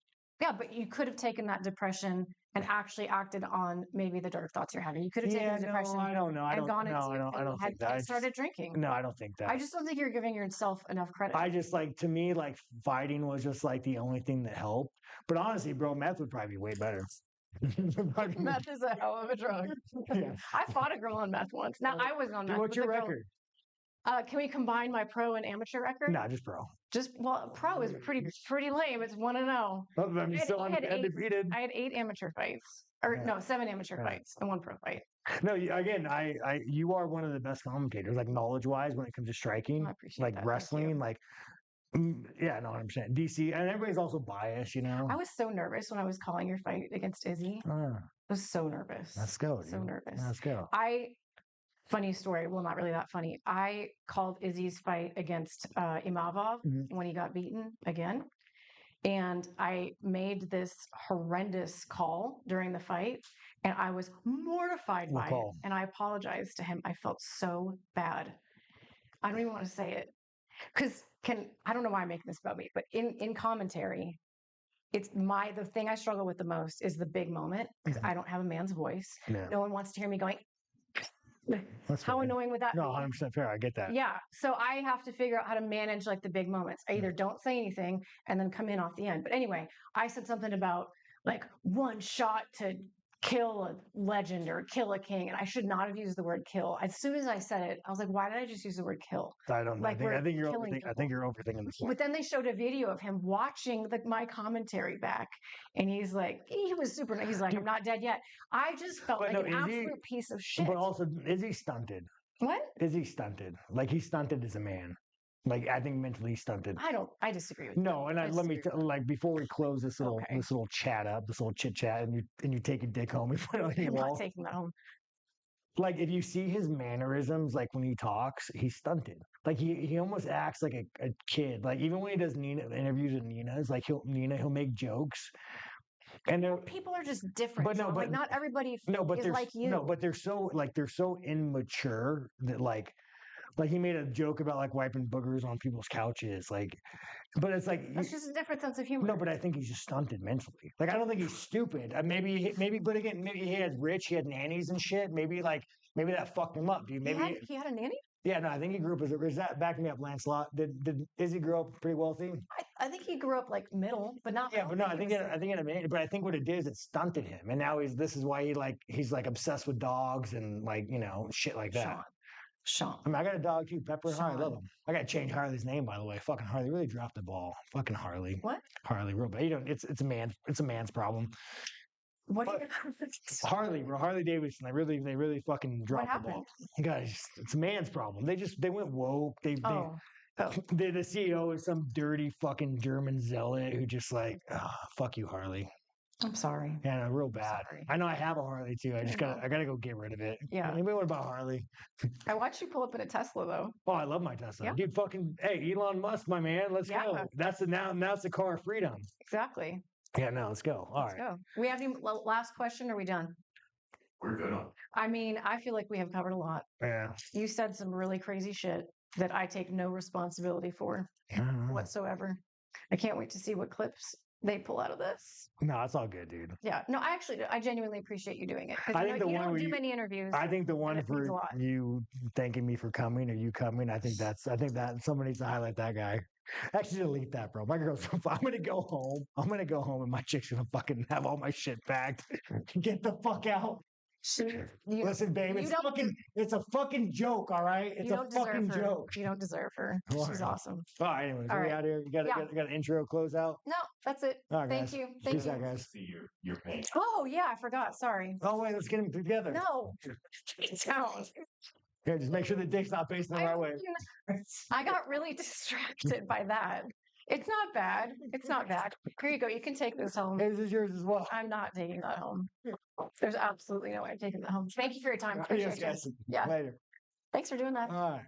Yeah, but you could have taken that depression and actually acted on maybe the dark thoughts you're having. You could have taken the depression I don't know. I and don't. gone No, into I don't. I don't think that. and started drinking. No, I don't think that. I just don't think you're giving yourself enough credit. I just like to me like fighting was just like the only thing that helped. But honestly, bro, meth would probably be way better. Meth is a hell of a drug. Yeah. I fought a girl on meth once. Now I was on meth. What's but your the girl- record? Can we combine my pro and amateur record? Nah, just pro. Just pro is pretty lame. It's 1-0. I'm still undefeated. I had 8 amateur fights, or Yeah. no, 7 amateur Yeah. fights and 1 pro fight. No, again, you are one of the best commentators, like knowledge-wise, when it comes to striking, I appreciate like that. Thank you. wrestling, like yeah, no, 100%. DC, and everybody's also biased, you know. I was so nervous when I was calling your fight against Izzy. I was so nervous. Let's go. So dude. nervous. Let's go. Funny story. Well, not really that funny. I called Izzy's fight against Imavov when he got beaten again. And I made this horrendous call during the fight. And I was mortified by it. And I apologized to him. I felt so bad. I don't even want to say it. Because I don't know why I'm making this about me, but in commentary, the thing I struggle with the most is the big moment because I don't have a man's voice. Yeah. No one wants to hear me going. That's How fair. annoying would that No, be? 100% fair. I get that. Yeah. So I have to figure out how to manage like the big moments. I either don't say anything and then come in off the end. But anyway, I said something about like one shot to kill a legend or kill a king. And I should not have used the word kill. As soon as I said it, I was like, why did I just use the word kill? I don't know. Like I think you're killing overthinking. I think you're overthinking this one. But then they showed a video of him watching my commentary back, and he's like, he was super. He's like, I'm not dead yet. I just felt like an absolute piece of shit. But also, is he stunted? What? Is he stunted? Like he's stunted as a man. Like I think mentally stunted. I disagree with No, and let me like before we close this little chat up, this little chit chat, and you take a dick home and put it on your wall. I'm not taking that home. Like if you see his mannerisms, like when he talks, he's stunted. Like he almost acts like a kid. Like even when he does interviews with Nina's, like he'll make jokes. And people are just different. But like not everybody is like you. No, but they're so immature that like he made a joke about like wiping boogers on people's couches. Like, but it's like that's just a different sense of humor. No, but I think he's just stunted mentally. Like I don't think he's stupid. Maybe, but again, maybe he had nannies and shit. Maybe that fucked him up, dude. Maybe he had a nanny. Yeah, no, I think he grew up is that back me up, Lancelot? Did Izzy grow up pretty wealthy? I think he grew up like middle, but not. Yeah, but no, I think but I think what it did is it stunted him, and now this is why he's obsessed with dogs and like shit like that. Sean. I mean, I got a dog too, Pepper and Harley. I love him. I got to change Harley's name, by the way. Fucking Harley really dropped the ball. Fucking Harley. What? Harley, real bad. It's a man's problem. What? Harley, bro. Harley Davidson. They really fucking dropped the ball. Guys, it's a man's problem. They went woke. The CEO is some dirty fucking German zealot who just like, fuck you, Harley. I'm sorry. Yeah, no, real bad. I know I have a Harley too. I gotta go get rid of it. Yeah. Anybody what about Harley? I watched you pull up in a Tesla though. Oh, I love my Tesla. Yeah. Dude, hey, Elon Musk, my man. Let's go. Now it's the car of freedom. Exactly. Yeah, no, let's go. All right. Go. We have any last question? Or are we done? We're good on. I mean, I feel like we have covered a lot. Yeah. You said some really crazy shit that I take no responsibility for whatsoever. I can't wait to see what clips they pull out of this. No, it's all good, dude. Yeah. No, I genuinely appreciate you doing it. I think you don't do many interviews. I think the one for you thanking me for coming or you coming, I think that somebody needs to highlight that guy. Actually, delete that, bro. My girl's. I'm gonna go home. And my chick's gonna fucking have all my shit packed. Get the fuck out. Listen, babe, it's a fucking joke, all right? It's a fucking joke. You don't deserve her. She's awesome. All right, anyways, we out here. You got an intro close out? No, that's it. All right, Thank guys. you. Thank you. Out, guys. See your pain. Oh, yeah, I forgot. Sorry. Oh, wait, let's get them together. No. Don't. Yeah, just make sure the dick's not facing the right way. I got really distracted by that. It's not bad. It's not bad. Here you go. You can take this home. This is yours as well. I'm not taking that home. There's absolutely no way I'm taking that home. Thank you for your time. Yes, guys. Yeah. Later. Thanks for doing that. All right.